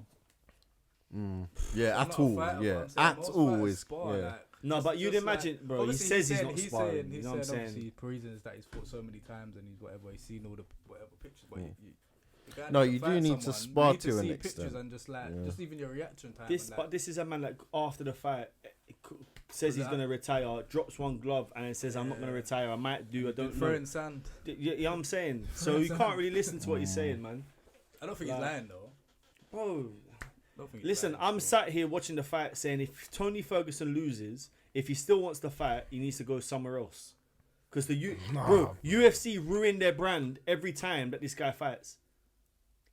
Yeah, I'm at not a all. fighter, Yeah, but I'm saying at most all fighters is. spar, Yeah. like, No, just- but you'd just imagine, bro. He obviously says he's not he's sparring. saying, You know what I'm saying? obviously for reasons that he's fought so many times and he's whatever, he's seen all the whatever pictures. But the guy No, needs you to do fight need to someone, spar you need to an see extent. pictures and just like just even your reaction time. and, like, But this is a man like after the fight says he's gonna retire, drops one glove and says I'm not gonna retire. I might do. I don't know. throwing sand. You know what I'm saying? So you can't really listen to what he's saying, man. I don't think he's lying though. Bro, I don't think he's listen, lying, I'm so. sat here watching the fight saying if Tony Ferguson loses, if he still wants to fight, he needs to go somewhere else. Because UFC ruined their brand every time that this guy fights.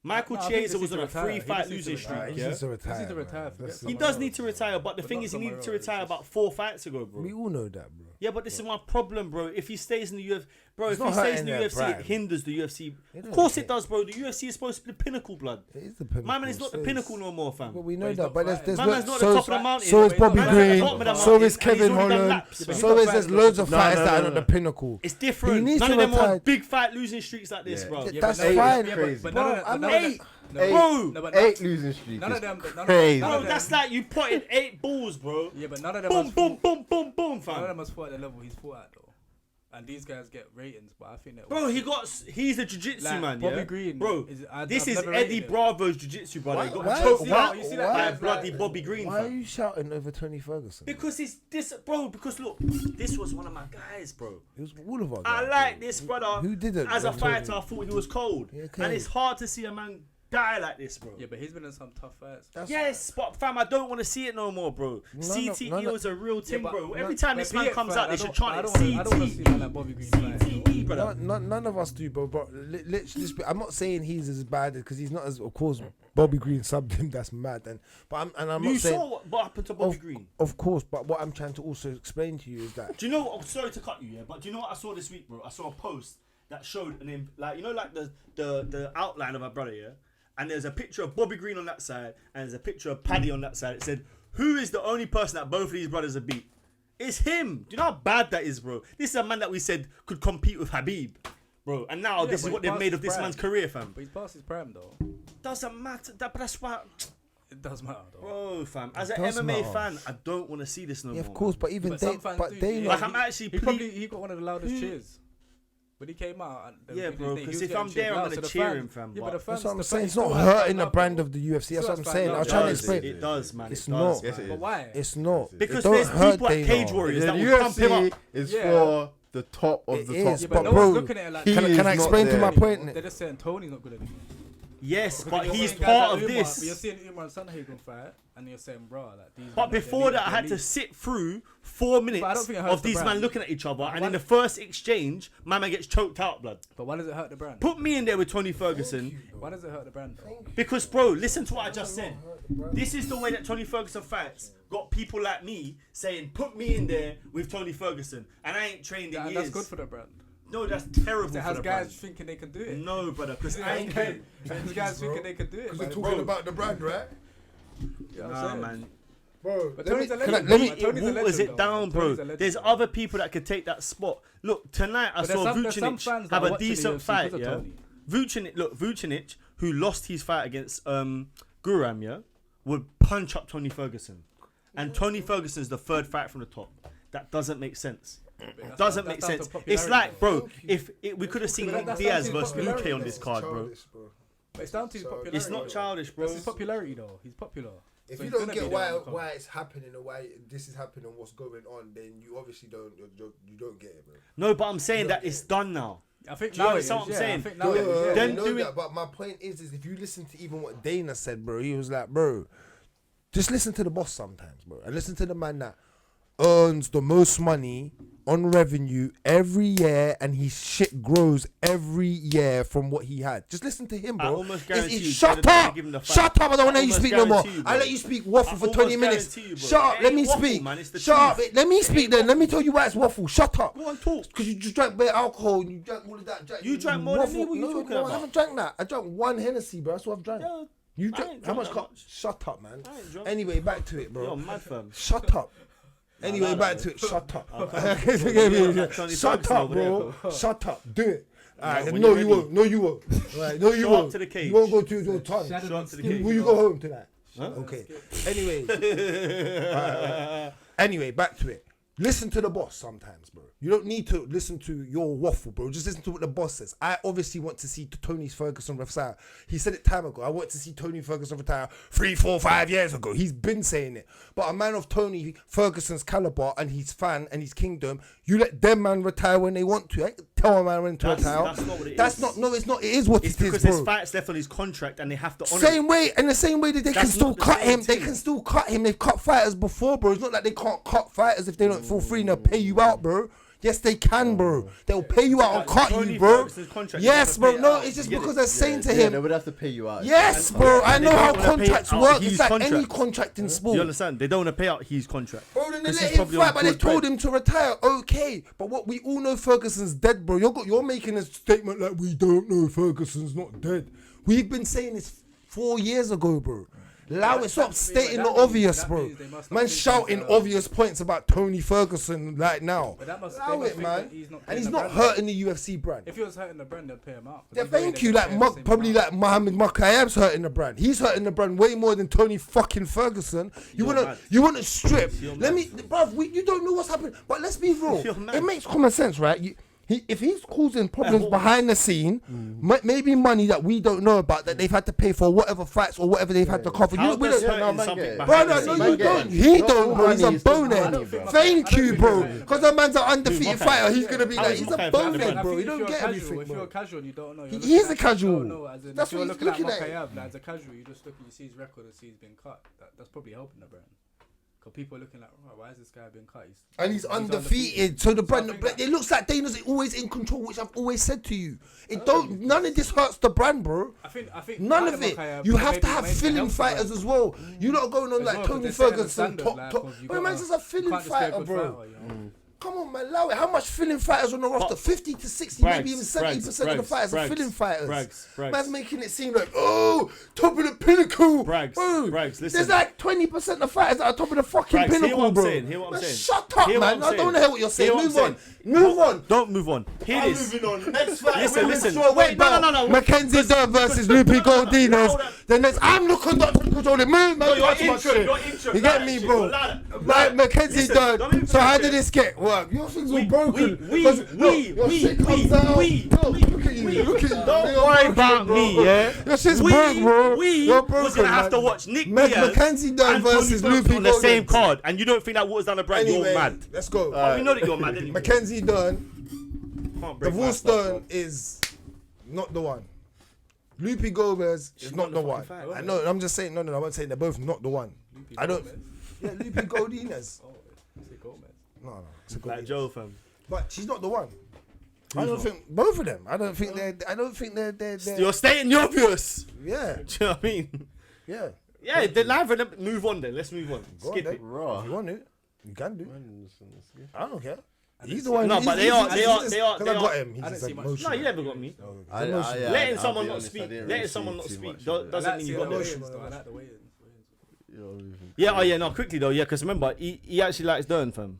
Michael No, I think Chiesa this was is on a to retire. 3-fight He just losing needs to streak, retire. He yeah? needs to retire. He needs to retire, man. forget That's- He someone does else. need to retire, but the But thing not is he needed somewhere to else, retire it's about 4 fights ago, bro. We all know that, bro. Yeah, but this is my problem, bro. If he stays in the UFC, bro, It's if he not stays hurting in the their UFC, it brand. hinders the UFC. It Of don't course care. it does, bro. The UFC is supposed to be the pinnacle, blood. It is the pinnacle. My man is not the so pinnacle it's- no more, fam. But we But know he's that. not But fighting. there's My man's not so the top is- of the mountain. so is But he's Bobby not fighting at the Green. bottom of the So mountain, is and he's Kevin already done Holland. laps, but bro. he's So not is there's fighting loads of No, fighters no, that no, are no. not the pinnacle. It's He different. needs None to of them retire. want big fight losing streaks like this, Yeah. bro. Yeah, Yeah, that's but none- fine. yeah, Crazy. but none of Bro, them- I'm none of them- eight. no, Eight. Bro, no, but 8 losing streak. none of is them. But none crazy. Of Bro, them, that's like you putting 8 balls, bro. yeah, but none of them. Boom, has boom, fought- boom, boom, boom, None of fam. them has fought at the level he's fought at though, and these guys get ratings. But I think that Bro, he's a jiu-jitsu like, man, Bobby yeah? Green. Bro, I've this is never Eddie rated him. Bravo's jiu-jitsu, brother. He got Why- choked why- out you see that by guy, bloody like- Bobby Green, Why are fam. you shouting over Tony Ferguson? Because he's this, bro. Because look, this was one of my guys, bro. It was all of our I guys, like bro. this brother. Who didn't? As a Tony? fighter, I thought he was cold, Yeah, okay. and it's hard to see a man die like this, bro. Yeah, but he's been in some tough fights. That's- Yes, but fam, I don't want to see it no more, bro. CTE was a real thing, but- bro. no, Every time but this man be it comes fight, out, they I should don't- chant I it. don't wanna see man like Bobby Green fight, CTE, brother. None of us do, bro. I'm not saying he's as bad because he's not as. Of course, Bobby Green subbed him. That's mad. I'm You not saying. saw what happened to Bobby Green. Of course, but what I'm trying to also explain to you is that Do you know what? I'm sorry to cut you, yeah, but do you know what I saw this week, bro? I saw a post that showed like the outline of my brother, yeah, and there's a picture of Bobby Green on that side, and there's a picture of Paddy on that side. It said, "Who is the only person that both of these brothers have beat?" It's him. Do you know how bad that is, bro? This is a man that we said could compete with Habib, bro, and now Yeah, this but is what he they've made passed of this his man's prime. career, fam. But he's past his prime though. Doesn't matter, but that's why, It does matter though. bro, fam. As It an does MMA matter. fan, I don't want to see this no yeah, more. of course, but even But they, some fans but do, they yeah. know. Like I'm actually He got one of the loudest cheers when he came out. And Yeah, his bro, name, he 'cause was if getting I'm cheered there, I'm loud, gonna so the cheer fans- him, fam, Yeah, but- but the fans, That's what I'm the saying. fans It's not still have hurting the fans brand out, of the UFC. That's Still what I'm has saying. fans I was out. trying to does, explain. it does, man. It's it not. does, Yes, man. it But is. why? It's not. Because It don't there's hurt people at Dana. Cage Warriors The that will pump him UFC up. is Yeah. for the top of It the is, top. Yeah, but but no bro, one's looking at it like he Can is I not explain to there. my point? They're just saying Tony's not good enough. Yes, but You're he's seeing guys part like of Umar, this. But you're seeing Umar and Sandhagen fight, and you're saying, bro, like these. But men, before they're that, I had to elite. sit through 4 minutes But I don't think it hurts of the these brand. men looking at each other, and Why- in the first exchange, my man gets choked out, blood. But why does it hurt the brand? Put me in there with Tony Ferguson, Why does it hurt the brand though? because, bro, listen to what I just said. This is the way that Tony Ferguson fights. Got people like me saying, put me in there with Tony Ferguson, and I ain't trained in And years. that's good for the brand. No, that's terrible It for has the guys brand. thinking they can do it. No, brother, because I ain't Okay. good. There's guys thinking they can do it. Because they're man. talking Bro. about the brand, right? You know what I'm Nah, saying? man. Bro, But let me, Tony's a can I, legend, let me, man. It Tony's a waters legend, it though, down, man. bro. Tony's a legend, There's man. other people that could take that spot. Look, tonight I But saw there's some Vucinic fans that have are a watching the decent UFC fight, because of yeah. Tony. Vucinic, who lost his fight against Guram, yeah, would punch up Tony Ferguson. And Tony Ferguson's the third fight from the top. That doesn't make sense. Doesn't make that's down to sense. It's popularity, like, though. bro, if we could have seen But that's Diaz down to versus popularity, Luque on though. this card, bro. But it's down to his popularity. It's not though. childish, bro. That's his popularity though. He's popular. If So you he's don't gonna get be there on the why it's happening and why this is happening and what's going on, then you obviously don't get it, bro. No, but I'm saying No. that it's done now. I think Do you now understand it what is, I'm yeah. saying? I think now it is, yeah. Then I know do it- that, but my point is if you listen to even what Dana said, bro, he was like, bro, just listen to the boss sometimes, bro, and listen to the man that earns the most money on revenue every year, and his shit grows every year from what he had. Just listen to him, I bro. almost guarantee you, Shut they're up! giving the fight. Shut up! I don't want to let you almost speak no more. guarantee you, bro. I let you speak waffle I for 20 almost minutes. guarantee you, bro. Shut up! It Let ain't me waffle, speak. man, it's the Shut up! truth. Let me It speak ain't then. Let me waffle. tell you why it's waffle. Shut up! Go on, talk. Because you just drank bare alcohol and you drank all of that. You drank more than me, what you talking no, about? I haven't drank that. I drank one Hennessy, bro. That's what I've drank. Yeah, You I drank ain't how drunk much? that Cup? much. Shut up, man. I ain't drunk. Anyway, back to it, bro. You're mad, fam. Shut up. Anyway, like back that, to it. Shut up. Tony Shut Ferguson up, over bro. there. Shut up. Do it. Alright, when no, you're you ready. won't. No, you won't. Right, no, you Show won't. up to the cage. You won't go to your tongue. Show up to the cage. Will you go home tonight? Huh? Okay. Anyway. Anyway, back to it. Listen to the boss sometimes, bro. You don't need to listen to your waffle, bro. Just listen to what the boss says. I obviously want to see Tony Ferguson retire. He said it time ago. I want to see Tony Ferguson retire 3, 4, 5 years ago. He's been saying it. But a man of Tony Ferguson's caliber and his fan and his kingdom, you let them man retire when they want to. I ain't tell a man when to retire. That's not what it That's is. not. No, it's not. It is what It's it is, because bro. there's fights left on his contract and they have to honor it. Same way, in the same way that they can That's still not the cut same him. They thing. can still cut him. They've cut fighters before, bro. It's not like they can't cut fighters if they don't feel free and they'll pay you out, bro. Yes, they can, bro. They'll pay you out and cut Tony you, bro. Ferguson's contract, Yes, they bro. have to pay No, out. it's just You get because it? they're saying to Yeah, him. they would have to pay you out. Yes, bro. I And know they how don't wanna pay contracts out work. his It's like any contract. contract in Do you sport. understand? They don't want to pay out his contract. Bro, then they 'Cause let he's him probably on fight, but they good told bread. him to retire. Okay, but what we all know, Ferguson's dead, bro. You're making a statement like we don't know Ferguson's not dead. We've been saying this 4 years ago, bro. Allow it. Stop stating the obvious, bro. Man shouting obvious points about Tony Ferguson like now. But that must Allow they it, must man. think that he's not And paying he's the not brand. hurting the UFC brand. If he was hurting the brand, they'd pay him out. Yeah, thank you. Like probably like Mohammed Mokaev's hurting the brand. He's hurting the brand way more than Tony fucking Ferguson. You You're wanna mad. you wanna strip? You're Let mad. me, bruv. You don't know what's happening. But let's be real. You're mad. It makes common sense, right? If he's causing problems Well, behind the scene, maybe money that we don't know about that they've had to pay for whatever fights or whatever they've had to cover. How We does don't. hurting man something get it. behind the Brother, no, scenes? you don't. it. He Not don't, all bro. He's a money is still bonehead. money, bro. Thank you, think bro. Mokaev- Because that man's an undefeated Mokaev. fighter. He's gonna be How like, is he's a Mokaev bonehead, better? bro. You If don't you're get casual, everything, if you're bro. casual and you don't know, He you're is looking a at- casual. You don't know, as in, That's if you're what he's looking at looking at. Mokaev, like, as a casual, you just look and you see his record and see he's been cut. That's probably helping the brand. Because people are looking like, oh, why is this guy being cut? And he's undefeated. So the I brand, think but that- it looks like Dana's always in control, which I've always said to you. None of this hurts the brand, bro. I think None like of the it. Mokaev, You have to maybe have maybe filling helps the fighters brand. as well. You're not going on As like well, 'cause Tony they're setting the Ferguson, standard, top. like, 'cause you Bro, man's gotta- just a filling you can't just get a fighter, good bro. fighter, you know. Come on, man, allow it. How much filling fighters on the roster? But- 50 to 60, Bragz, maybe even 70% of the Bragz, fighters are Bragz, filling fighters. Bragz. Man's making it seem like, oh, top of the pinnacle. Bragz, Bro, Bragz, listen. there's like 20% of fighters that are top of the fucking Bragz, hear pinnacle, what I'm bro. saying, hear what I'm Man, saying. shut up, Hear what man. I'm I saying. don't want to hear what you're saying. Hear what I'm Move on. saying. Move on. Don't move on. Hear I'm this. moving on. Next fight. Listen, women's listen. strawweight Wait, no, belt. no, no, no. Mackenzie Dern versus Lupi Godinez. Then there's I'm not controlling. Move, man. Your Too much intro, shit. your intro. You get louder, me, shit, bro? louder. Like Mackenzie Listen, Dern. don't even So how finish did it. this get work? Your things were We- broken. we- Because, we- look, your we- shit we- comes out. we- Look, look at you. Look at you. Don't You're worry broken, about bro. me, yeah? Your shit's broke, bro. We You're broken, was gonna have to man. watch Nick Mac- Diaz Mackenzie Dern and Tony versus Ferguson Lupi on the same Godinez. card, and you don't think that waters down the brand? Anyway, You're mad. let's go. But we know that you're mad anyway. Mackenzie Dern. Can't break my Divorce stuff, Dern is not the one. Lupi Gomez is not the one. fucking fight. I know. I'm just saying. No. I'm not saying they're both not the one. I don't. Yeah, Lupi Godinez. Oh, is it Gomez? No. It's a Like Godinez. Joe, fam. But she's not the one. I don't think both of them. I don't think they're. You're stating the obvious. Yeah. Do you know what I mean? Yeah. Yeah, then neither of them. Move on then. Let's move on. Go on Skip then. it. Raw. If you want it, you can do. I don't care. I He's didn't the one. No, but they are- they are- Because they I are- got him. He's I didn't just see like much. emotional. No, you never got me. Letting someone not speak. Letting someone not speak doesn't mean you got the them. weigh-ins, though. I like the weigh-ins. Yeah, oh yeah, no, quickly though, yeah, because remember, he actually likes Dern, fam.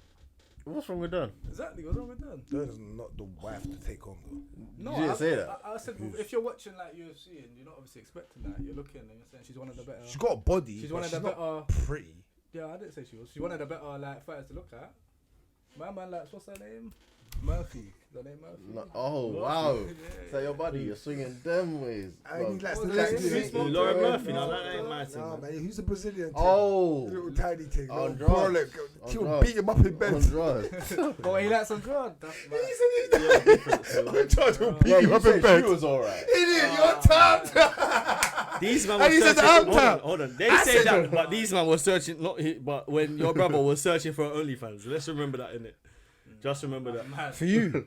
What's wrong with that? Exactly, what's wrong with that? Dern's not the wife to take on though. No, You didn't say that. I said if you're watching like UFC and you're not obviously expecting that, you're looking and you're saying she's one of the better. She's got a body. She's but one of the not better. pretty. Yeah, I didn't say she was. She's one of the better like fighters to look at. My man likes what's her name? Murphy. Is that name Murphy? No, oh wow! So your buddy, you're swinging them ways. And he likes What to was like his to name? Laura Murphy, no, that ain't my Nah, team. man, who's a Brazilian? Oh, Little tiny thing. On Little drugs. brolic. On She'll drugs. beat him up in bed. on drugs. Oh, he likes some drug. That's He right. said on drugs will beat Yeah, him you up in said bed. she was alright. Idiot, you're tapped. These man And were he said searching. I'm Hold on, tapped. hold on. They I say said that, but these man were searching. Not he, but when your brother was searching for OnlyFans, let's remember that, innit? Just remember that. For you.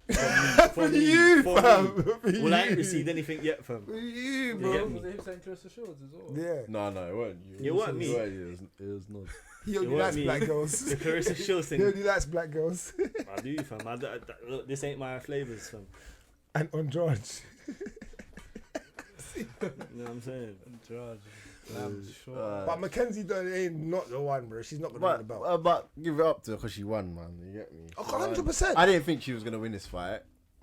For For me, you, for fam. me. For Well, I ain't you. received anything yet, fam. For you, You bro. get me? Was it him saying Clarissa Shields as well? Yeah. No, it weren't you. It weren't me. It was not. He only It weren't likes me. black girls. The Clarissa Shields He thing. only likes black girls. I do, fam. Look, this ain't my flavors, fam. And on George. You know what I'm saying? Drug. But Mackenzie ain't not the one, bro. She's not gonna win the belt. But give it up to her because she won, man. You get me? Oh, She won. 100%. I didn't think she was gonna win this fight.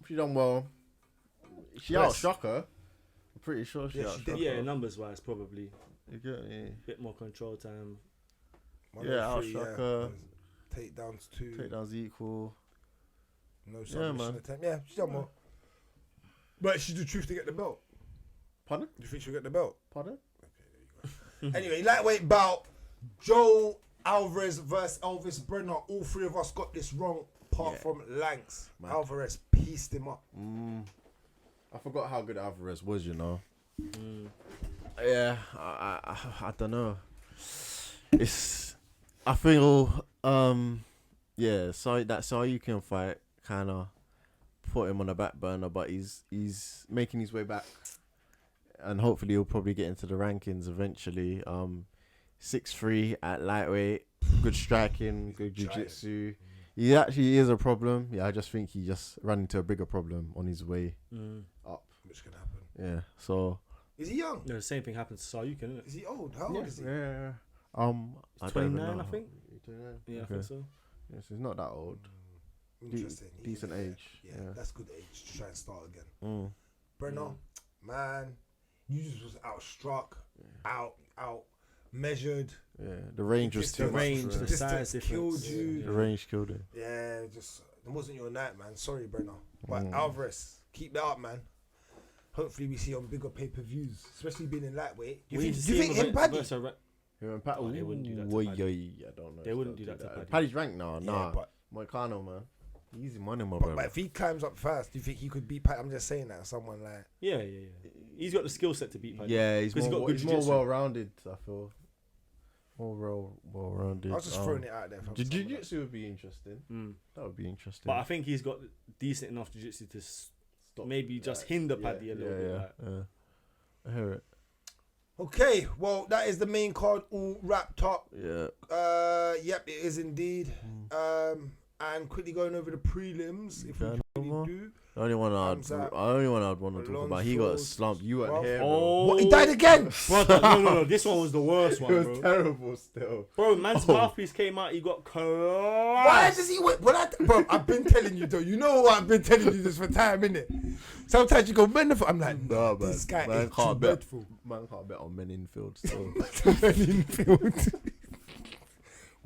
She done well. She Yes. outstruck her. I'm pretty sure she Yeah, she outstruck did. Yeah, her. numbers wise, probably. You get me? Bit more control time. One Yeah, of three, outstruck her. Takedowns 2. Takedowns equal. No Yeah, submission man. attempt. Yeah, she's done well. But she's the truth to get the belt. Pardon? Do you think she'll get the belt? Pardon? Anyway, lightweight bout. Joe Alvarez versus Elvis Brener. All three of us got this wrong, apart Yeah. from Lankz. Man. Alvarez pieced him up. I forgot how good Alvarez was, you know. Mm. Yeah, I don't know. I feel yeah, so you can fight kind of put him on the back burner, but he's making his way back, and hopefully he'll probably get into the rankings eventually. 6'3" at lightweight, good striking, good jiu-jitsu. He actually is a problem. Yeah, I just think he just ran into a bigger problem on his way up. Which can happen. Yeah, so Is he young? No, the same thing happens to Sayuk, isn't it? Is he old? How old is he? yeah. I don't 29, even know. I think. 29. Yeah, I Okay. think so. Yes, he's not that old. Interesting. Decent age. Yeah, Yeah. that's good age to try and start again. Mm. Brenner, man, you just was outstruck, out measured. Yeah, the range was too The much. range, for the him. size distance difference. killed you. The range killed him. Yeah, just it wasn't your night, man. Sorry, Brenner. But Mm. Alvarez, keep that up, man. Hopefully we see you on bigger pay-per-views, especially being in lightweight. Do you think him Paddy? Him and Pat, Oh, they wouldn't do that to Oy, Paddy. oy, I don't know. They if wouldn't they'll do that to Paddy. Paddy's ranked now. Yeah, Nah, but Moicano, man. Easy money, my but brother. if he climbs up fast, do you think he could beat Paddy? I'm just saying that someone like Yeah. He's got the skill set to beat Paddy. Yeah, he's 'Cause he's got more, good he's more jiu-jitsu. well-rounded, I feel. More well-rounded. I was just throwing it out there. Jiu-jitsu would be interesting. Mm. That would be interesting. But I think he's got decent enough jiu-jitsu to Stop maybe just that. hinder Paddy a little bit. Yeah, Like. yeah. I hear it. Okay, well that is the main card all wrapped up. Yeah. Yep, it is indeed. And quickly going over the prelims, if we Going quickly over? do. The only one I'd want to talk about. He got Alonso's slumped. You weren't Ralph- here, bro. Oh, What, he died again? brother, no. This one was the worst It one, was bro. terrible still. Bro, man's mouthpiece came out. He got Why crushed. does he wait? Bro, I've been telling you though. You know what? I've been telling you this for time, innit? Sometimes you go men in field. I'm like, Nah, no, this guy man is too can't bet. dreadful. Man can't bet on men in field still. Men in field.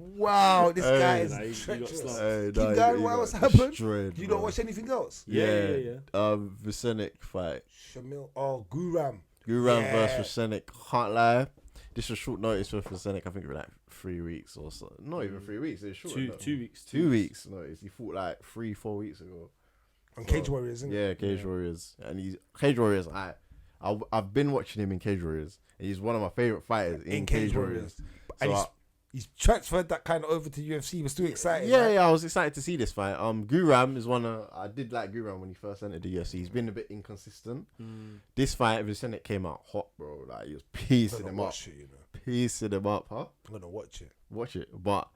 Wow, this guy Nah, he is got treacherous. slumped. Hey, Keep nah, going, he what got else happened? destroyed, Do you bro. not watch anything else? Yeah. Vicenic fight. Shamil, Guram. Guram Yeah. versus Vicenic. Can't lie. This was short notice for Vicenic. I think it was like 3 weeks or so. Not even 3 weeks. It was short. 2 weeks. 2 weeks notice. He fought like 3-4 weeks ago. On Cage Warriors, isn't it? Yeah, Cage Warriors. And he's Cage Warriors. I've been watching him in Cage Warriors. And he's one of my favorite fighters in Cage Warriors. And So he's transferred that kind of over to UFC. We're still excited. yeah, right? yeah, I was excited to see this fight. Guram is I did like Guram when he first entered the UFC. He's been a bit inconsistent. This fight, Vicenic came out hot, bro. Like he was piecing him up. Watch it, you know. Piecing him up, huh? I'm gonna watch it. Watch it. But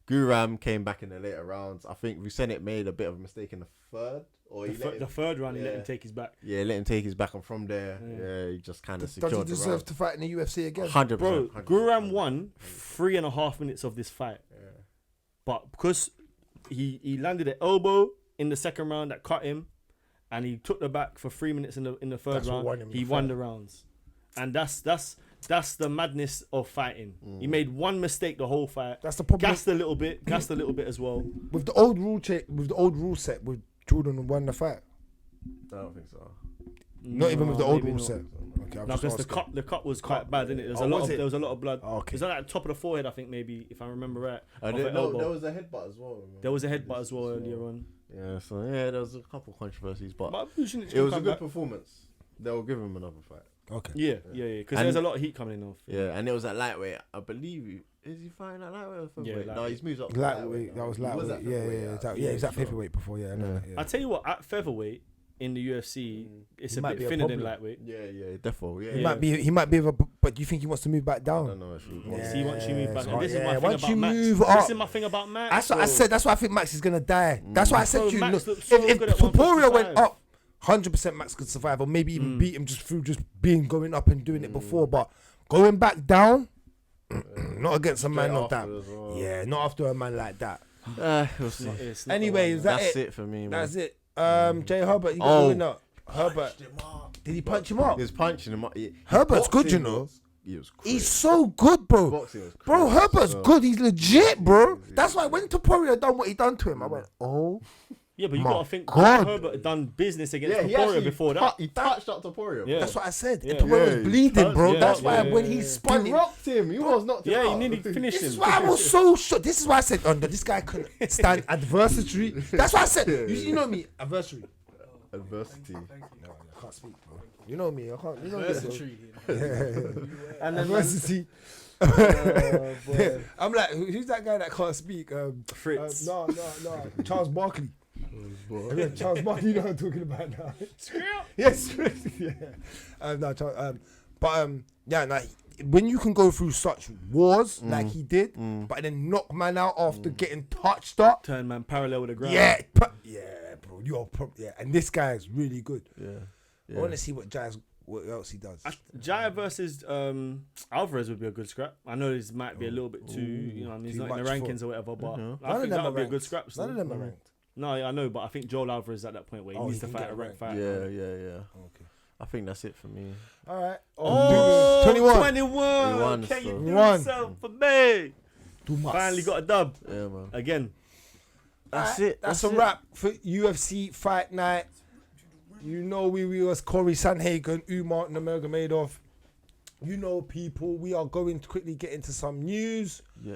Guram came back in the later rounds. I think Vicenic made a bit of a mistake in the third. Or he let The him, third round, he let yeah. him take his back. let him take his back, and from there, Yeah. he just kind of Does secured he the deserve round. to fight in the UFC again? 100%. Bro, 100%. Guram won 3.5 minutes of this fight. Yeah. But because he landed an elbow in the second round that cut him, and he took the back for 3 minutes in the third That's what round, won him he the won fight. the rounds. And that's That's the madness of fighting. He made one mistake the whole fight. That's the problem. Gassed a little bit as well. With the old rule set, with Jordan won the fight. I don't think so. Not even with the old maybe rule not. set. Okay, No, because the cut was quite bad, didn't it? There was a lot of blood. Oh, okay. It was on the top of the forehead, I think, maybe, if I remember right. Off There the elbow. was a headbutt as well. Remember? There was a headbutt as well earlier on. Yeah, so yeah, there was a couple controversies, but But Vucinic it was a come good back. performance. They'll give him another fight. Okay. Yeah. Because And- there's a lot of heat coming in off. Yeah, and it was at lightweight. I believe is he fighting at lightweight or featherweight? No, lightweight. he's moved up. to Lightweight. That now. was He at lightweight. featherweight, He was at sure. featherweight before. Yeah, I know Yeah. that, yeah. I tell you what, at featherweight in the UFC, it's He a might bit be a thinner than problem. lightweight. Yeah, definitely. Yeah, He Yeah. might be. But do you think he wants to move back I down? don't know if he Yeah. wants. See, once you move back, Yeah, and this is my yeah, thing once about you Max. move This up- is my thing about Max. That's what I bro. said. That's why I think Max is gonna die. That's why I said Bro, to you, Max look, looks so if good at Topuria went 155. up, 100% Max could survive, or maybe even beat him just through just going up and doing it before. But going back down, not against a man Straight like that. after as well. Yeah, not after a man like that. We'll see. It's not Anyway, the is one, that That's it? it for me, man. That's it. Jay Herbert, you got Oh. the winner. Herbert, did he punch him up? He was punching him up. Herbert's good, you Boxing know. was- He was crazy. He's so good, bro. Boxing was Bro, crazy. Herbert's So- good. He's legit, bro. He is. That's why when Topuria done what he done to him, I went, oh. Yeah, but you My gotta think God. Herbert had done business against Yeah, he Topuria actually before that. He touched up Topuria. Yeah. That's what I said. Yeah. And Topuria Yeah, was bleeding, touched- bro. yeah, That's why yeah, when yeah, he yeah. spun He it. rocked him. He was not. Yeah, he nearly finished This is him. why I was so shocked. This is why I said, this guy couldn't stand adversity. That's why I said, you know me, adversary. Adversity. No, I can't speak, bro. You know me, I can't. You know me, bro. And then Adversity. I'm like, who's that guy that can't speak? Fritz. No. Charles Barkley. Charles Barkley, you know what I'm talking about now. Yes, yeah. No, Charles, yeah, like when you can go through such wars like he did, but then knock man out after getting touched up. Turn man parallel with the ground. Yeah, bro, and this guy is really good. Yeah. I want to see what else he does. Jaya versus Alvarez would be a good scrap. I know this might be a little bit too, you know, I mean, he's Too not in the much rankings or whatever, but None I of think them that would be a ranked. good scrap. Still. None of them are ranked. No, I know, but I think Joel Alvarez is at that point where he needs he to can fight get a ranked ranked. fight. Yeah. Okay. I think that's it for me. All right. Oh, 21. 21. He Can you won, do so. something for me? Dumas. Finally got a dub Yeah, man. again. That's Alright, it. That's a wrap for UFC Fight Night. You know we was Cory Sandhagen, Umar Nurmagomedov. You know people. We are going to quickly get into some news. Yeah.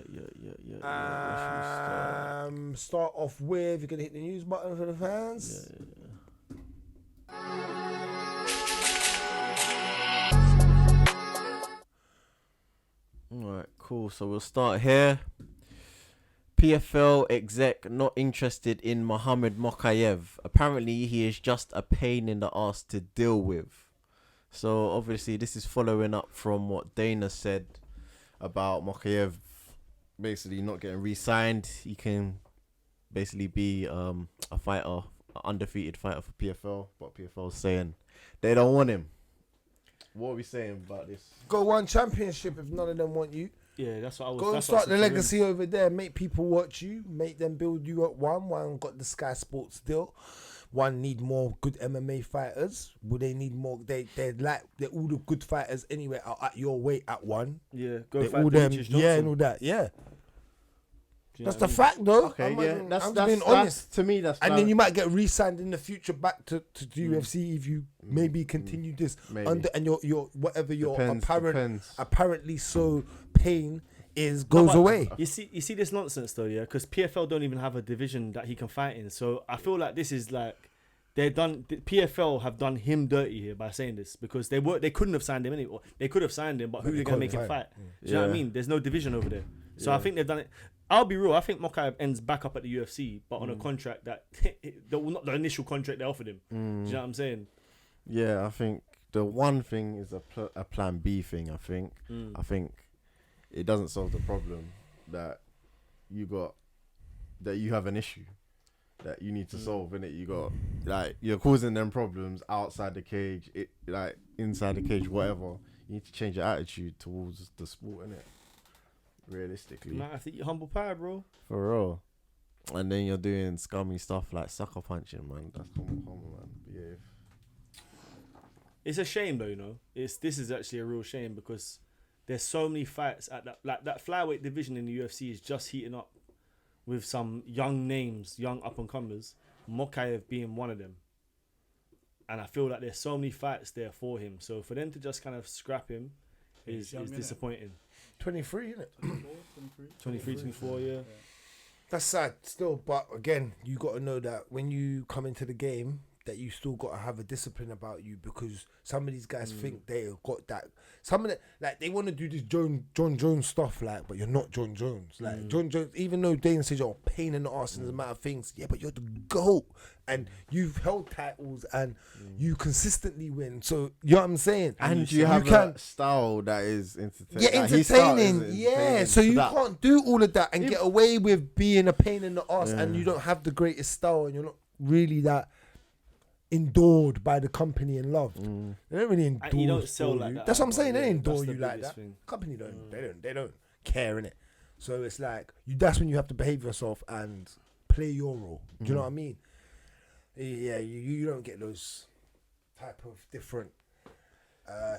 Start off with, you're gonna hit the news button for the fans. Alright, cool. So we'll start here. PFL exec not interested in Mokaev. Apparently, he is just a pain in the ass to deal with. So obviously, this is following up from what Dana said about Mokaev basically not getting re-signed. He can basically be a fighter, an undefeated fighter for PFL, but PFL is saying they don't want him. What are we saying about this? Go one championship if none of them want you. Yeah, that's what I was. Go and that's what I start the said to him. legacy over there. Make people watch you. Make them build you up. One got the Sky Sports deal. One need more good MMA fighters. Would they need more? They're all the good fighters anyway are at your weight at one. Yeah, go They fight all them, Demetrius yeah, and Johnson. all that. Yeah, Do you know that's what the I mean? fact though. Okay, I'm yeah, being that's honest. to me. That's And then you might get re-signed in the future back to the UFC if you maybe continue this Maybe. under and your whatever your Depends. apparently so pain is goes but away. You see this nonsense though, yeah, because PFL don't even have a division that he can fight in. So I feel like this is like PFL have done him dirty here by saying this because they couldn't have signed him anyway. They could have signed him, but who are they gonna make him fight? Do you know what I mean? There's no division over there. So I think they've done it. I'll be real. I think Mokaev ends back up at the UFC, but on a contract that not the initial contract they offered him. Do you know what I'm saying? Yeah, I think the one thing is a plan B thing. I think it doesn't solve the problem that you have an issue that you need to solve, innit? You got like you're causing them problems outside the cage, inside the cage, whatever. You need to change your attitude towards the sport, innit? Realistically, You might have to eat humble pie, bro. for real. And then you're doing scummy stuff like sucker punching, man. That's common, man. Behave. It's a shame though, you know. This is actually a real shame because there's so many fights at that flyweight division in the UFC is just heating up with some young names, young up and comers. Mokaev being one of them, and I feel like there's so many fights there for him. So for them to just kind of scrap him is disappointing. 23, isn't it? 23, 24, yeah. That's sad still, but again, you got to know that when you come into the game, that you still got to have a discipline about you, because some of these guys think they got that. Some of the, like, they want to do this John Jones stuff, like, but you're not John Jones. Like John Jones, even though Dana says you're a pain in the arse and there's a matter of things, yeah, but you're the GOAT and you've held titles and you consistently win. So you know what I'm saying? And you have a style that is entertaining. Yeah, entertaining. Yeah, so you can't do all of that and get away with being a pain in the arse and you don't have the greatest style and you're not really that endured by the company and loved. They don't really endure you don't sell like that. That's what I'm saying. They endure you the like that. thing. Company don't. They don't care in it. So it's like that's when you have to behave yourself and play your role. Do you know what I mean? Yeah, you don't get those type of different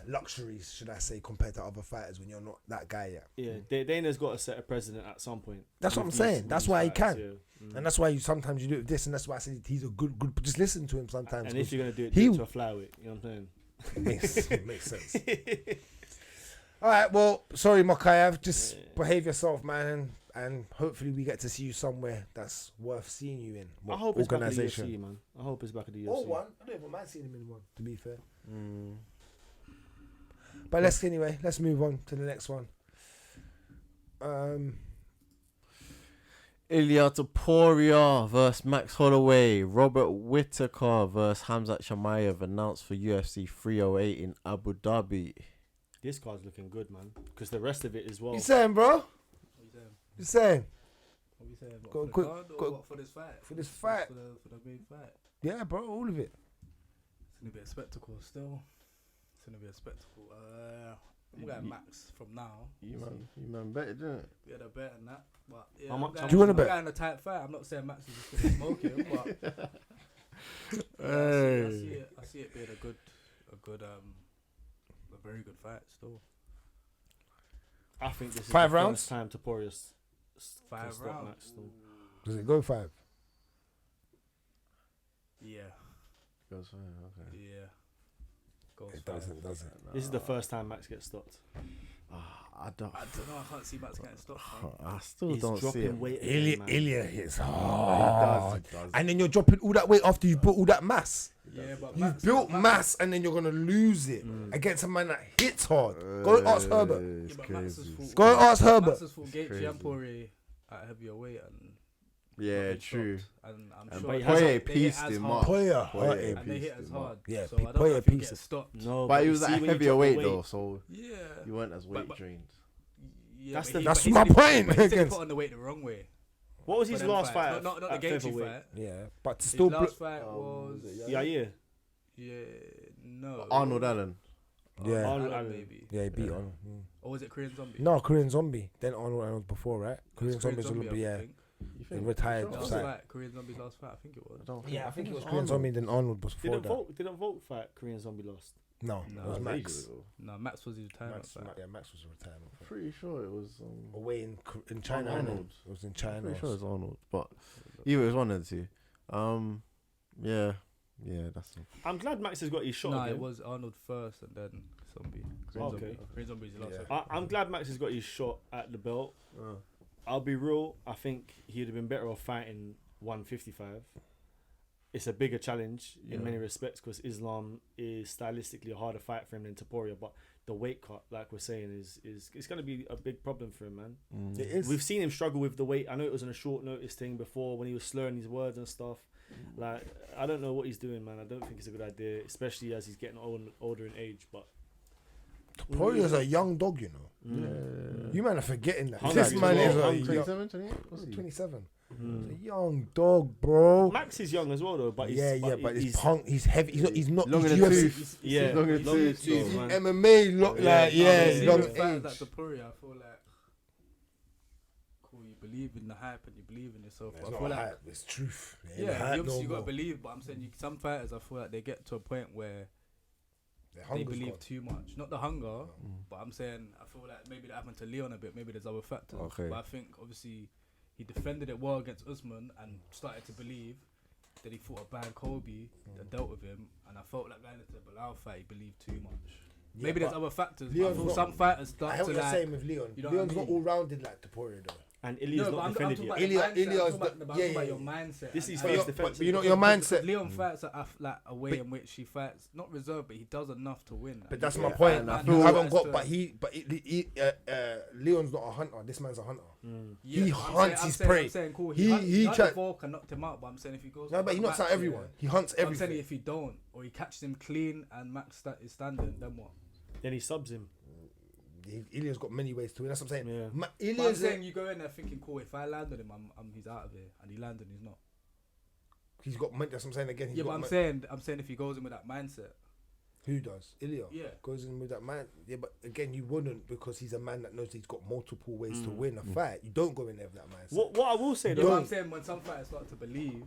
luxuries, should I say, compared to other fighters when you're not that guy yet. Yeah, Dana's got to set a precedent at some point. That's what I'm saying. That's why he can. And that's why you sometimes you do it this, and that's why I said he's a good. Just listen to him sometimes. And if you're gonna do it to a flyweight, you know what I'm saying? Makes sense. All right. Well, sorry, Mokaev. Just behave yourself, man, and hopefully we get to see you somewhere that's worth seeing you in. I hope it's back at the UFC, man. I hope it's back at the UFC. Oh, one. I don't even mind seeing him in one. To be fair. But let's move on to the next one. Ilia Topuria versus Max Holloway. Robert Whittaker versus Khamzat Chimaev announced for UFC 308 in Abu Dhabi. This card's looking good, man. Because the rest of it as well. You saying, bro? What you saying? What you saying? Go for quick. the card or what for this fight? For this fight. For the main fight. Yeah, bro. All of it. It's gonna be a spectacle still. It's gonna be a spectacle. I'm going Max from now. You man betted, didn't it? We had a bet on that, but yeah. How much? Do you want to bet? I'm going a tight fight. I'm not saying Max is just gonna smoke him, but I see it being a very good fight still. I think this is 5 the rounds? first time Topuria's 5 rounds. Max still. Does it go 5? Yeah. Goes 5, okay. Yeah. It doesn't. This is the first time Max gets stopped. I don't know. I can't see Max getting stopped. I still He's don't see dropping it. weight. Ilya hits He hard. does. And then you're dropping all that weight after you built all that mass. Yeah, but You've built mass and then you're going to lose it against a man that hits hard. Go and ask Herbert. It's crazy. Go and ask Herbert. Max has fought Gaethje and Poirier at heavier weight and Yeah, been true. stopped. And I'm But sure he they hasn't- hit pieced as him hard. up. Poirier And they hit as hard. Yeah, so I don't know Poirier if he pieced gets him. stopped. No, But he you was see at when you heavier drop the weight weight, though, so Yeah. you weren't as weight But- drained. Yeah, That's but the- he- that's but he my said he- point but he said he against- put on the weight the wrong way. What was for his them last fights. fight? Not the at Gaethje featherweight? fight. Yeah, but His still. last fight was Yeah. no Arnold Allen. Yeah. Arnold Allen. maybe. Yeah, he beat Yeah. on. Or was it Korean Zombie? No, Korean Zombie. Then Arnold before, right? It was Korean Zombie's Zombie, Zombie, I yeah. think. You He retired. Last Side. fight, Korean Zombie's last fight, I think it was. Yeah, I think it was Korean Zombie. Then Arnold was before that. Didn't Volk fight Korean Zombie lost? No, No, it was it was Max. No, Max was his retirement Max, fight. yeah, Max was a retirement. fight. Pretty sure it was. Away in China. innit? Arnold. It was in China. Pretty sure it was Arnold, but either it was one of the two. Yeah, that's it. I'm glad Max has got his shot No, again. it was Arnold first and then Zombie. Okay. Korean Zombie's the last Yeah. one. I'm glad Max has got his shot at the belt. I'll be real. I think he'd have been better off fighting 155. It's a bigger challenge in many respects because Islam is stylistically a harder fight for him than Topuria. But the weight cut, like we're saying, is it's going to be a big problem for him, man. It is. We've seen him struggle with the weight. I know it was on a short notice thing before when he was slurring his words and stuff. Like, I don't know what he's doing, man. I don't think it's a good idea, especially as he's getting older in age. But Poirier's a young dog, you know. Yeah. You man are forgetting that. Hungry This as man well. is a Hungry. young, 27, 28? What's he? 27. He's a young dog, bro. Max is young as well, though. But But he's punk. He's heavy. He's not. Long He's in the UFC. tooth. Yeah, Long in the long in the tooth, tooth, so, man. MMA, long Like age. the Poirier, I feel like cool. You believe in the hype and you believe in yourself. It's I not feel like hype. It's truth. yeah, you obviously got to believe. But I'm saying some fighters, I feel like they get to a point where they believe too much. Not the hunger, but I'm saying I feel like maybe that happened to Leon a bit. Maybe there's other factors. Okay. But I think obviously he defended it well against Usman and started to believe. Then he fought a bad Kobe that dealt with him, and I felt like going into the Bilal fight, he believed too much. Yeah, maybe there's other factors. But I Leon's feel not- some fighters I start heard to what you're like. saying with Leon. You know what I Leon's not mean? all rounded like Topuria though. And Ilya's No, but not I'm defended talking yet. about Ilya- your mindset. Ilya's I'm talking about the- I'm talking about your mindset. This is and- first But defense. you know your mindset. Leon fights like a way in which he fights, not reserved, but he does enough to win. But that's Yeah, my point. and I You feel- haven't got, to- but Leon's not a hunter. This man's a hunter. Yeah, he I'm hunts saying- his I'm prey. saying- I'm saying cool. He He tried- Volk and knocked him out, but I'm saying if he goes. No, but he knocks out everyone. He hunts I'm saying everything. if he don't, or he catches him clean and Max is standing, then what? Then he subs him. Ilya's got many ways to win. That's what I'm saying. Yeah. But I'm Ilya's saying you go in there thinking, cool, if I land on him, he's out of here, and he landed, he's not. he's got. That's what I'm saying again. He's Yeah, but got I'm saying if he goes in with that mindset. Who does? Ilya. Yeah. Goes in with that man. Yeah, but again, you wouldn't because he's a man that knows he's got multiple ways to win a fight. You don't go in there with that mindset. What I will say Yeah, though, but I'm saying when some fighters start to believe,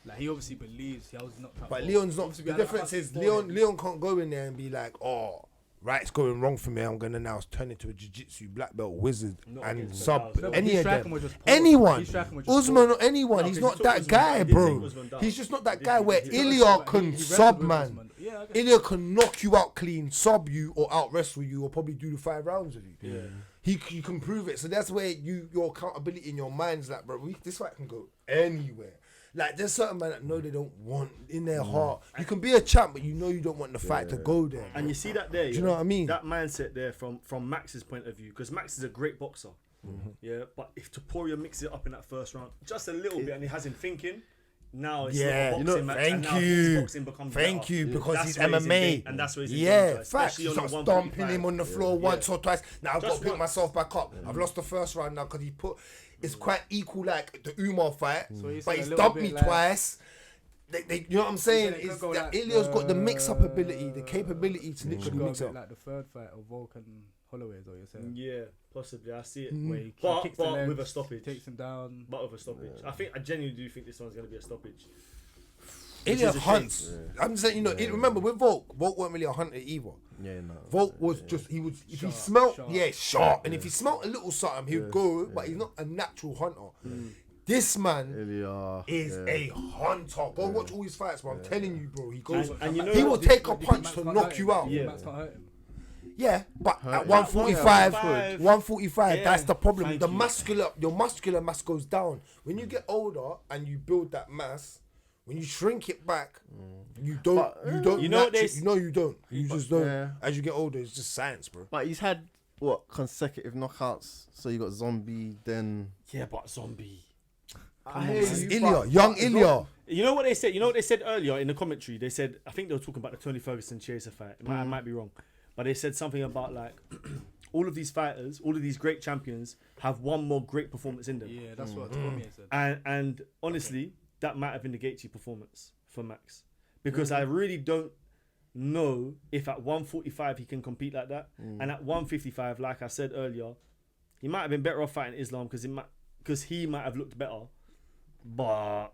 like he obviously believes he was knocked out. But for- Leon's not. obviously The we had a difference fucking is forehead. Leon can't go in there and be like, oh, right, it's going wrong for me. I'm gonna now turn into a jiu-jitsu black belt wizard Not and against sub Bilal. No, but any his of striking them. was just poor. Anyone, His striking was just Usman poor. or anyone. No, He's 'cause not he took that Usman guy, down. He did bro. take Usman down. He's just not that He guy did- where he did. Ilya He can wrestled sub, with man. Usman. Yeah, I guess. Ilya can knock you out clean, sub you, or out wrestle you, or probably do the 5 rounds with you. Yeah. You can prove it. So that's where your accountability in your mind's like, bro, this fight can go anywhere. Like there's certain men that know they don't want in their heart. You can be a champ, but you know you don't want the fight to go there. and you see that there. Do you know what I mean? That mindset there from Max's point of view, because Max is a great boxer. Yeah, but if Topuria mixes it up in that first round just a little bit, and he has him thinking, now it's Yeah, not a you boxing know, match, thank and now you. his boxing becomes Thank better. you, because That's he's where MMA. in, and that's where he's Yeah, in, facts. You especially start on the stomping 135. him on the floor once or twice. Now I've got Just to pick once. myself back up. I've lost the first round now because it's quite equal like the Umar fight, So he's but a he's little dumped bit me like- twice. You know what I'm saying? it could Is go that like Ilya's got the mix-up ability, the capability to Could literally go a mix bit up. like the third fight of Volk and Holloway, is what you're saying. Yeah, possibly. I see it. Where he But kicks the legs, with a stoppage. takes him down. But with a stoppage. I genuinely do think this one's going to be a stoppage. Ilya is a hunts. I'm saying, remember with Volk weren't really a hunter either. Yeah, no. Volk was just, he was, if he Sharp, smelt, sharp. sharp. And if he smelt a little something, he would go, but he's not a natural hunter. This man Ilya is a hunter. Go watch all his fights, bro. I'm telling you, bro. He goes, And you know he what? will take a Did punch Max to not knock hurt you him? out. Yeah. Max can't hurt him. Yeah, but at Hurt. 145, 145, 145, yeah, that's the problem. thank The you. your muscular mass goes down. When you get older and you build that mass, when you shrink it back, you don't. You know what they you don't. You just don't. Yeah. As you get older, it's just science, bro. But he's had what consecutive knockouts. So you got Zombie, then Yeah, but Zombie. This is Ilya, young Ilya. You know what they said? You know what they said earlier in the commentary? They said, I think they were talking about the Tony Ferguson Chiesa fight. I might be wrong. But they said something about like all of these fighters, all of these great champions have one more great performance in them. Yeah, that's what Tommy said. And honestly, that might have been the Gaethje performance for Max. Because I really don't know if at 145 he can compete like that. And at 155, like I said earlier, he might have been better off fighting Islam because he might have looked better. But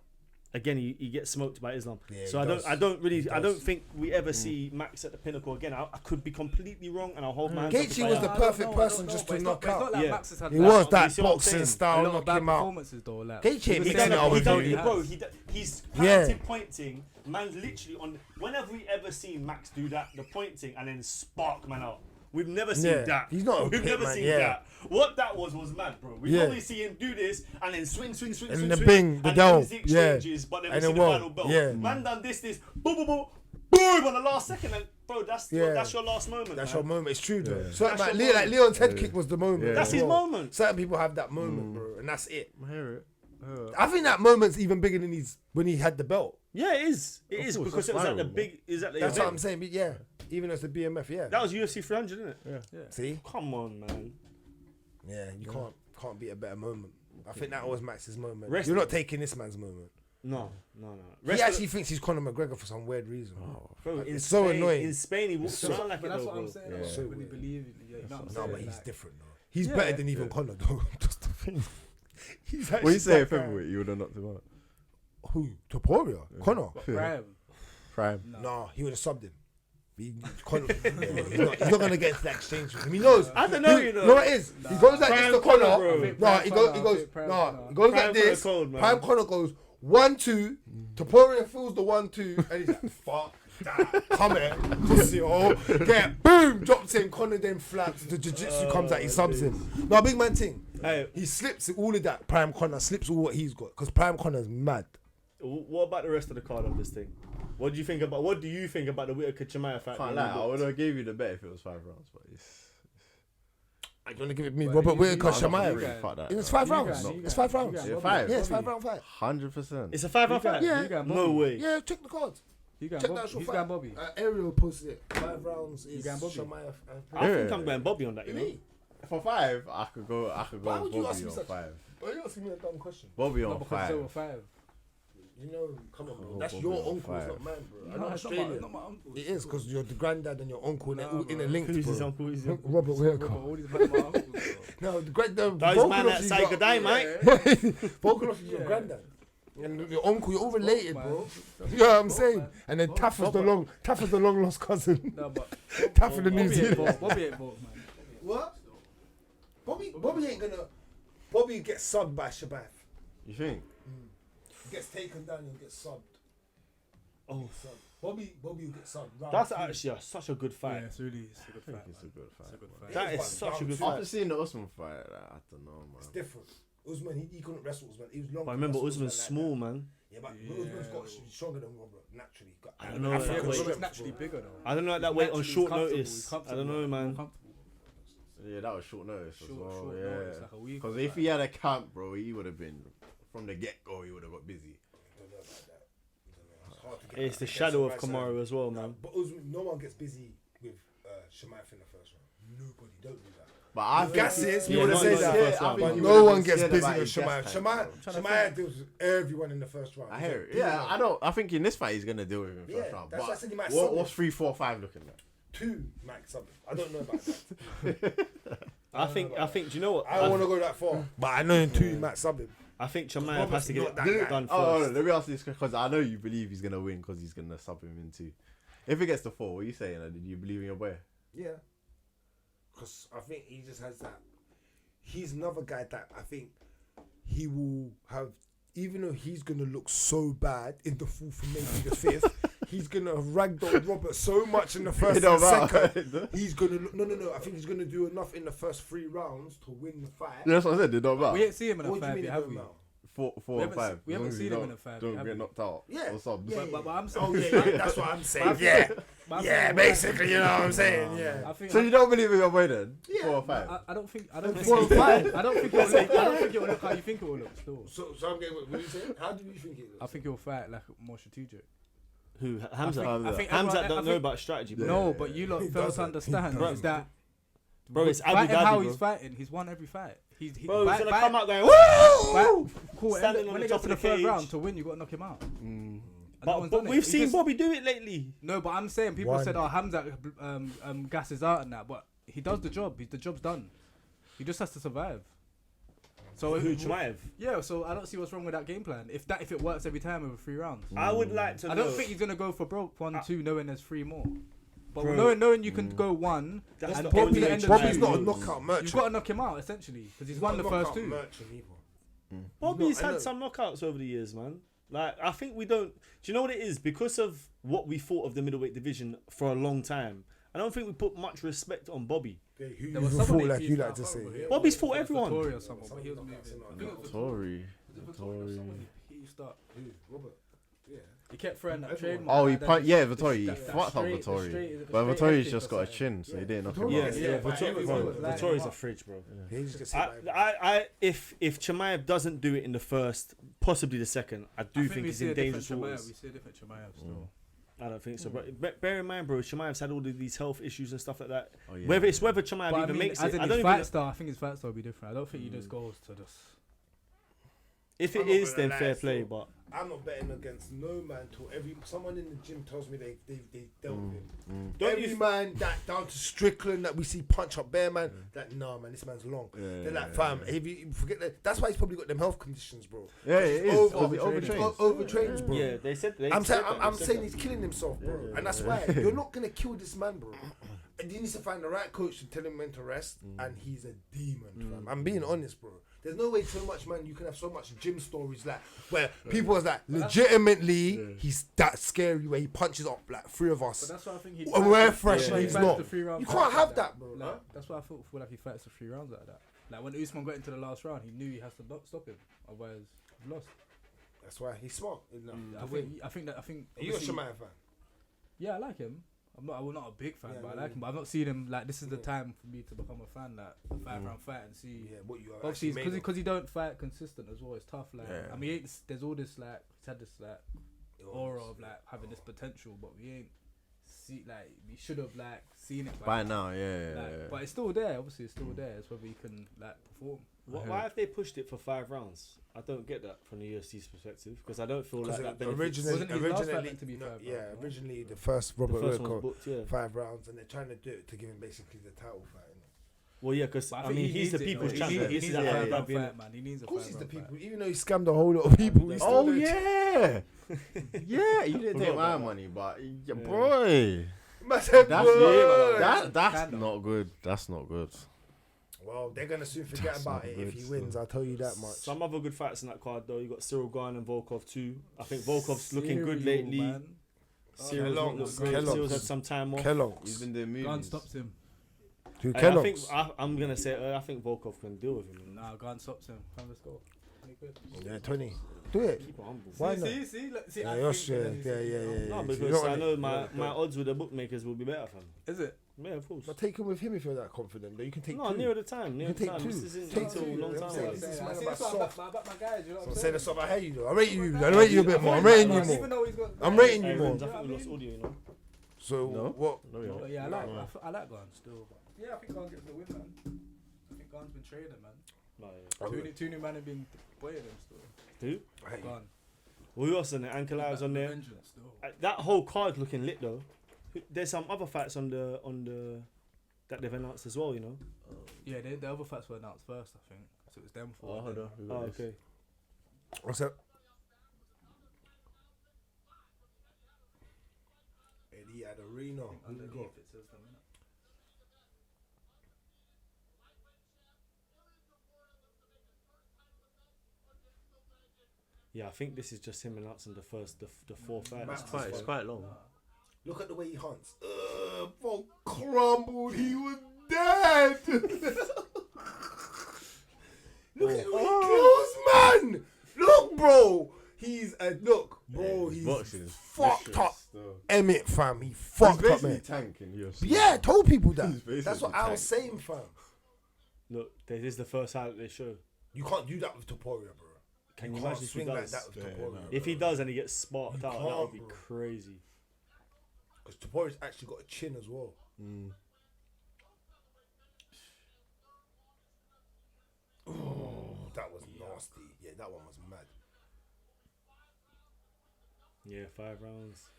again, he gets smoked by Islam. Yeah, so he I does. I don't think we ever see Max at the pinnacle again. I could be completely wrong, and I'll hold my hands up Gaethje if I was am. the perfect person just to knock out. Yeah. Max has had He like was You that see what I'm boxing saying? a style, lot of knock bad him out. performances though. Like, Gaethje he was mixing saying it that up with he you. has. He's Yeah. planted pointing. Man's literally on. When have we ever seen Max do that? The pointing and then spark man out. We've never seen Yeah. that. He's not a We've pit never man, seen yeah. that. What that was mad, bro. We Yeah. normally see him do this and then swing, And swing, the swing, bing, the and dell, then the exchanges, but then we And see then the whoa, final bell. yeah. Man done this, boom, boom, boom, boom on the last second, and bro, that's Yeah. your last moment. That's man. your moment. It's true though. Yeah. Certain That's man, your like moment. Leon's head kick was the moment. Yeah. That's as his well. moment. Certain people have that moment, bro, and that's it. I hear it. I think that moment's even bigger than when he had the belt. Yeah, it is. It Of is course, because that's it was at the viral, big. Is at the That's event. what I'm saying. But yeah, even as the BMF, yeah. That was UFC 300, isn't it? Yeah. See, Come on, man. yeah, you can't beat a better moment. I think that was Max's moment. Rest You're of- not taking this man's moment. No. He actually thinks he's Conor McGregor for some weird reason. Bro, in It's so Spain, annoying. In Spain, he walks around like But it that's though, what I'm bro. saying. Yeah. Like, So when you weird. believe in, you know what I'm No, saying? but he's Like, different though. He's Yeah. better than even Conor though. That's the thing. He's When actually you say that guy. featherweight, you would have knocked him out. Who? Topuria? Conor? Prime. Prime. No. No, he would have subbed him. He's not gonna get into that exchange with him. He knows. I don't know, you know. You know what it is? He goes like this to Prime Connor. bro. He goes like this. Cold, man. Prime Connor goes 1-2. Topuria feels the 1-2, and he's like, fuck that. Come here, pussy, get boom, drops him. Connor then flaps. The jiu-jitsu comes out, he subs him. No, big man thing. Hey, He slips all of that. Prime Connor slips all what he's got because Prime Connor's mad. what about the rest of the card of this thing? What do you think about the Whittaker Chimaev fight? Can't lie, I would have gave you the bet if it was 5 rounds, but it's. Are you gonna give it me, Robert Whittaker, Chimaev? Fuck that. It's 5 rounds. No. It's 5 rounds. Yeah, 5. Yeah, it's 5 round fight. 100%. It's a 5-round fight. Yeah. No way. Yeah, check the cards. You going Check Bobby? that actual Who's fight. going Bobby? Ariel posted it. 5 rounds is going Bobby? Chimaev I and think I'm going Bobby on that. You know. me. For 5, I could go Why would you Bobby ask me on such- 5. Why are you asking me a dumb question? Bobby Not on because it's 5. over 5. You know, come on, bro. Oh, That's Bobby your on uncle, it's 5. not mine, bro. I'm No, not it's Australian. not my uncle. It is because you're the granddad and your uncle Nah, in a bro. link. Who's his uncle? Who's his uncle? Robert Whittaker. All these men are my uncles, bro. No, the granddad. Those man that say good day, mate. Volkanov is your Yeah. granddad. And your uncle, you're all related, man. bro. You know what I'm saying? And then Taffa's the long lost cousin. No, but Taffa the New Bobby ain't Zealand. involved. Bobby ain't involved, man. What? Bobby ain't gonna. Bobby gets subbed by Shabath. You think? He gets taken down and gets subbed. Oh, Bobby will get subbed. Round that's two. actually such a good Yeah, fight. it's a good fight. It's a good fight. It's a good man. fight. That is It's such a round good two. fight. After seeing the Usman fight, I don't know, man. It's different. Usman, he couldn't wrestle Usman. He was long. But remember, Usman's small, man. Yeah, but Yeah. Usman's got stronger than Robert naturally. I don't know African that Yeah, but weight. he's strength, naturally bro. bigger though. I don't know that weight on Naturally, short he's comfortable, notice. he's I don't comfortable, know, man. comfortable. Yeah, that was short notice as Short well. notice, Yeah. like a week. Because if he had a camp, bro, he would have been from the get go. He would have got busy. I don't know about that. I don't know. It's hard to get It's that the against shadow of right side. Kamaru as well, man. But Usman, no one gets busy with Shemaev in the first round. Nobody. Don't do that. But I With gases, you Yeah, wouldn't not say in the that. first round, I think But he no would've one been gets scared busy about with his gas Shemaev. tank, bro. Shemaev deals with everyone in the first round. I hear it. Yeah, I know. I think in this fight he's gonna deal with him Yeah, first round. that's why I said he might But sub what's him. 3, 4, 5 looking like? 2 max something. I don't know about that. I think. Do you know what? I don't want to go that far. But I know in 2 max subbing. I think Chimaev Robert's has to get not it that guy. done Oh, first. let me ask this because I know you believe he's gonna win because he's gonna sub him in 2. If it gets to 4, what are you saying? Did you believe in your boy? Yeah. Because I think he just has that. He's another guy that I think he will have, even though he's going to look so bad in the 4th and maybe the 5th, he's going to have ragdoll Robert so much in the first It don't and second. matter. He's going to look, no. I think he's going to do enough in the first 3 rounds to win the fight. That's what I said. It don't matter. We ain't seen him in a What do you fight mean yet, it have don't we? matter? 4 We and haven't 5. we haven't As long as seen you him in a fight, Don't have get we? knocked out. Yeah. Or subs. Yeah. But I'm saying, Oh yeah, that's what I'm saying. Yeah, I'm yeah, saying- basically, you know what I'm saying. Yeah. I think So you don't believe in your boy then? Yeah. 4 or 5. I don't think 4 and 5. I don't think it will look how you think it will look. Still, So I'm getting. What are you saying? How do you think it I looks? think he'll fight like more strategic. Who? Hamza. I think Hamza everyone- don't I know think- about strategy, bro. No, but you lot He fail to doesn't. understand He is that Bro, it's Abu fighting Dhabi, how bro. he's fighting. He's won every fight. He's Bro, he's gonna fight- come out going, fight- woo! Cool. Standing on When the it top gets to of the the third cage. round to win, you got to knock him out. And no one's But done it. we've He seen just- Bobby do it lately. No, but I'm saying people One. said, "Oh, Hamza gasses out and that," but he does the job. The job's done. He just has to survive. So Who? Chimaev? yeah, so I don't see what's wrong with that game plan. If it works every time over 3 rounds, I would like to. I know. don't think he's gonna go for broke 1-2, knowing there's 3 more. But Bro. knowing you can go 1 That's and the probably only the way end of Bobby's 2, not a knows. knockout merchant. you've got to knock him out essentially because he's won the first 2. Bobby's I know. had some knockouts over the years, man. Like, I think we don't. Do you know what it is? Because of what we thought of the middleweight division for a long time, I don't think we put much respect on Bobby. Okay, who There you was fought somebody like he you fought, like to I say. can't remember. Bobby's fought Vittori everyone. or someone, but he was moving. I think it was Tory. He started. Who? Robert. Yeah. He kept throwing that Everyone. trademark. Oh, he that- punched. Yeah, that- Vittori. He that fucked up straight- the Vittori. straight- But the straight Vittori's head just kick got a or chin, so he didn't knock him Vittori- out. Yeah, Yeah, but he was like- Vittori's a fridge, bro. Yeah, he just gets hit by If Chimaev doesn't do it in the first, possibly the second, I do think we he's see in a different dangerous Chimaev. waters. We see a different Chimaev still. I don't think so, bro. Bear in mind, bro, Chimaev's had all of these health issues and stuff like that. Oh, yeah. Whether Chimaev But I even mean, makes as it, in I his don't fight even. style, I think his fight style will be different. I don't think he just goes to just. If I'm it not is, gonna then lie, fair so- play. But I'm not betting against no man till someone in the gym tells me they dealt with him. Every man that down to Strickland that we see punch up bare man, that nah man, this man's long. They're like, fam, if you forget that, that's why he's probably got them health conditions, bro. Yeah, it is. Overtrains, bro. Yeah, they said. I'm saying he's killing himself, bro, and that's why you're not gonna kill this man, bro. And he needs to find the right coach to tell him when to rest, and he's a demon, fam. I'm being honest, bro. There's no way so much, man. You can have so much gym stories like where people was like, legitimately, he's that scary where he punches up like 3 of us. But that's why I think he. And we're fresh and he's not. You can't have that, bro. Like, that's why I feel like he fights the 3 rounds like that. Like when Usman got into the last round, he knew he has to stop him, otherwise he's lost. That's why he's smart. I think. Are you a Shamayan fan? Yeah, I like him. I'm not a big fan, but I like him. But I've not seen him like this is the time for me to become a fan. Like a 5-round fight and see. Yeah, what you are. Obviously, because he don't fight consistent as well. It's tough. Like I mean, there's all this like he's had this like aura of like having this potential, but we ain't see like we should have like seen it by now. Yeah. But it's still there. Obviously, it's still there. It's whether he can like perform. Why have they pushed it for 5 rounds? I don't get that from the UFC's perspective because I don't feel like that benefits. Originally the first Robert one was Wilco, booked, 5 rounds, and they're trying to do it to give him basically the title fight. Well, yeah, because I mean he's the people's champion. He needs a 5-round fight, man. He needs a 5-round fight. Of course, he's the people. Even though he scammed a whole lot of people. He's Oh yeah, yeah. You didn't take my money, but boy, that's not good. That's not good. Well, they're gonna soon forget about it if he wins. I'll tell you that much. Some other good fights in that card though. You got Cyril Gane and Volkov too. I think Volkov's looking good lately. Cyril's not looked great. Cyril's had some time off. Kellogg's. He's been doing movies. Gane stops him. Who, I Kellogg's? I'm gonna say I think Volkov can deal with him. Nah, Gane stops him. Come, let's go. Yeah, 20. Do it. Keep it humble. Why not? See. Yeah. No, because I know my odds with the bookmakers will be better for him. Is it? Yeah, of course. But take him with him if you're that confident. Though you can take No, 2. near the time. You can take 2. This isn't Take until a 2. long time. This man about soft. My guys, you know what I'm Say saying? the stuff I hate you though. I rate you a bit more. I'm rating you more. I'm rating you more. I think we lost audio, you know. So what? No, yeah, I like Gane still. But yeah, I think Gane gets the win, man. I think Gane's been trading, man. Two new men have been boying him still. Who? Gane. Who else on there? Ankle Lives on there. That whole card's looking lit though. There's some other fights on the that they've announced as well, you know. Yeah, the other fights were announced first, I think. So it was them for. Hold on. Oh, okay. What's that? Eddie Adarino. Underneath it says them, innit? Yeah, I think this is just him announcing the 4 fights. It's quite long. Look at the way he hunts. Bro, crumbled. He was dead. Look at how he kills, man. Look, bro. He's fucked up. Emmett, fam. He fucked up, man. Tanking UFC. Yeah, told people that. That's what I was saying, fam. Look, this is the first highlight they show. You can't do that with Topuria, bro. Can you can't imagine if he swing like does? that with Topuria. If he does and he gets sparked out, that would be bro. crazy. Because Topuria's actually got a chin as well. Oh, that was nasty. Yeah, that one was mad. Yeah, 5 rounds.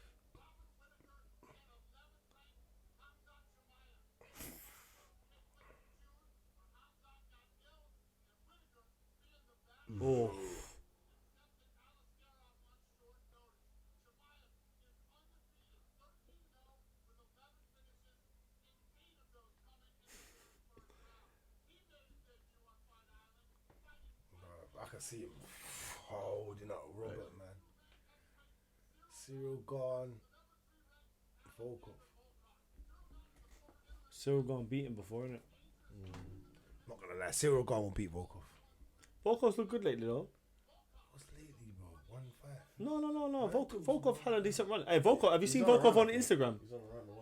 Oh. I can see him holding up Robert, man. Cyril Gane, Volkov. Cyril Gane beat him before, innit? Not gonna lie, Cyril Gane won't beat Volkov. Volkov's looked good lately, though. What's lately, bro? 1 fight. No. Volkov had a decent run. Hey, Volkov, have you seen Volkov on Instagram? He's on the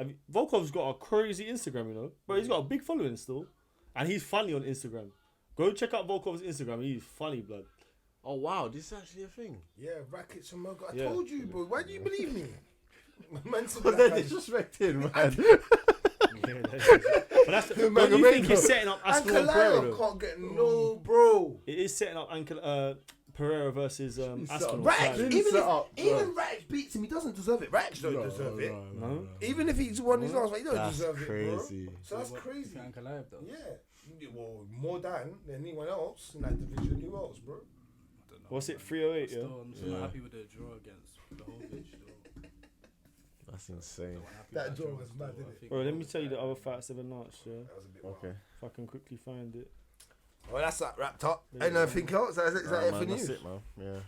run, Volkov's got a crazy Instagram, you know. But he's got a big following still. And he's funny on Instagram. Go check out Volkov's Instagram. He's funny, blood. Oh wow, this is actually a thing. Yeah, Rackets from Mokaev. I Yeah. told you, bro. Why do you believe me? Man said But that they're guy- disrespecting, man. But that's don't you think he's setting up Askren Ankalaev Pereira, though? can't get no, bro. It is setting up Pereira versus Aspinall. Rags, Didn't even set up, even Rags beats him, he doesn't deserve it. Rags don't deserve it. No. Even if he's won his last fight, he don't That's deserve it, crazy. bro. So that's crazy. Ankalaev though. Yeah. Well, more than anyone else in that division. Who else, bro? I don't know. What's it, 308, yeah? I'm still Yeah. happy with the draw against Blahovic. Though. That's insane. That draw was mad, didn't it? Bro, let me tell you the other fights they've announced, yeah? That was a bit wild. Okay. If I can quickly find it. Well, that's that wrapped up. Yeah. Ain't nothing else. Is that it for Man, news? that's it, man. Yeah.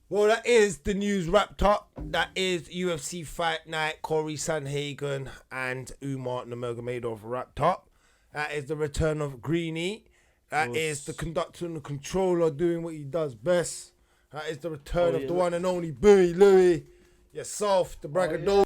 Well, that is the news wrapped up. That is UFC Fight Night. Cory Sandhagen and Umar Nurmagomedov wrapped up. That is the return of Greeny. That is the conductor and the controller doing what he does best. That is the return of the one and only Bowie Louie. Yourself, the braggadocio.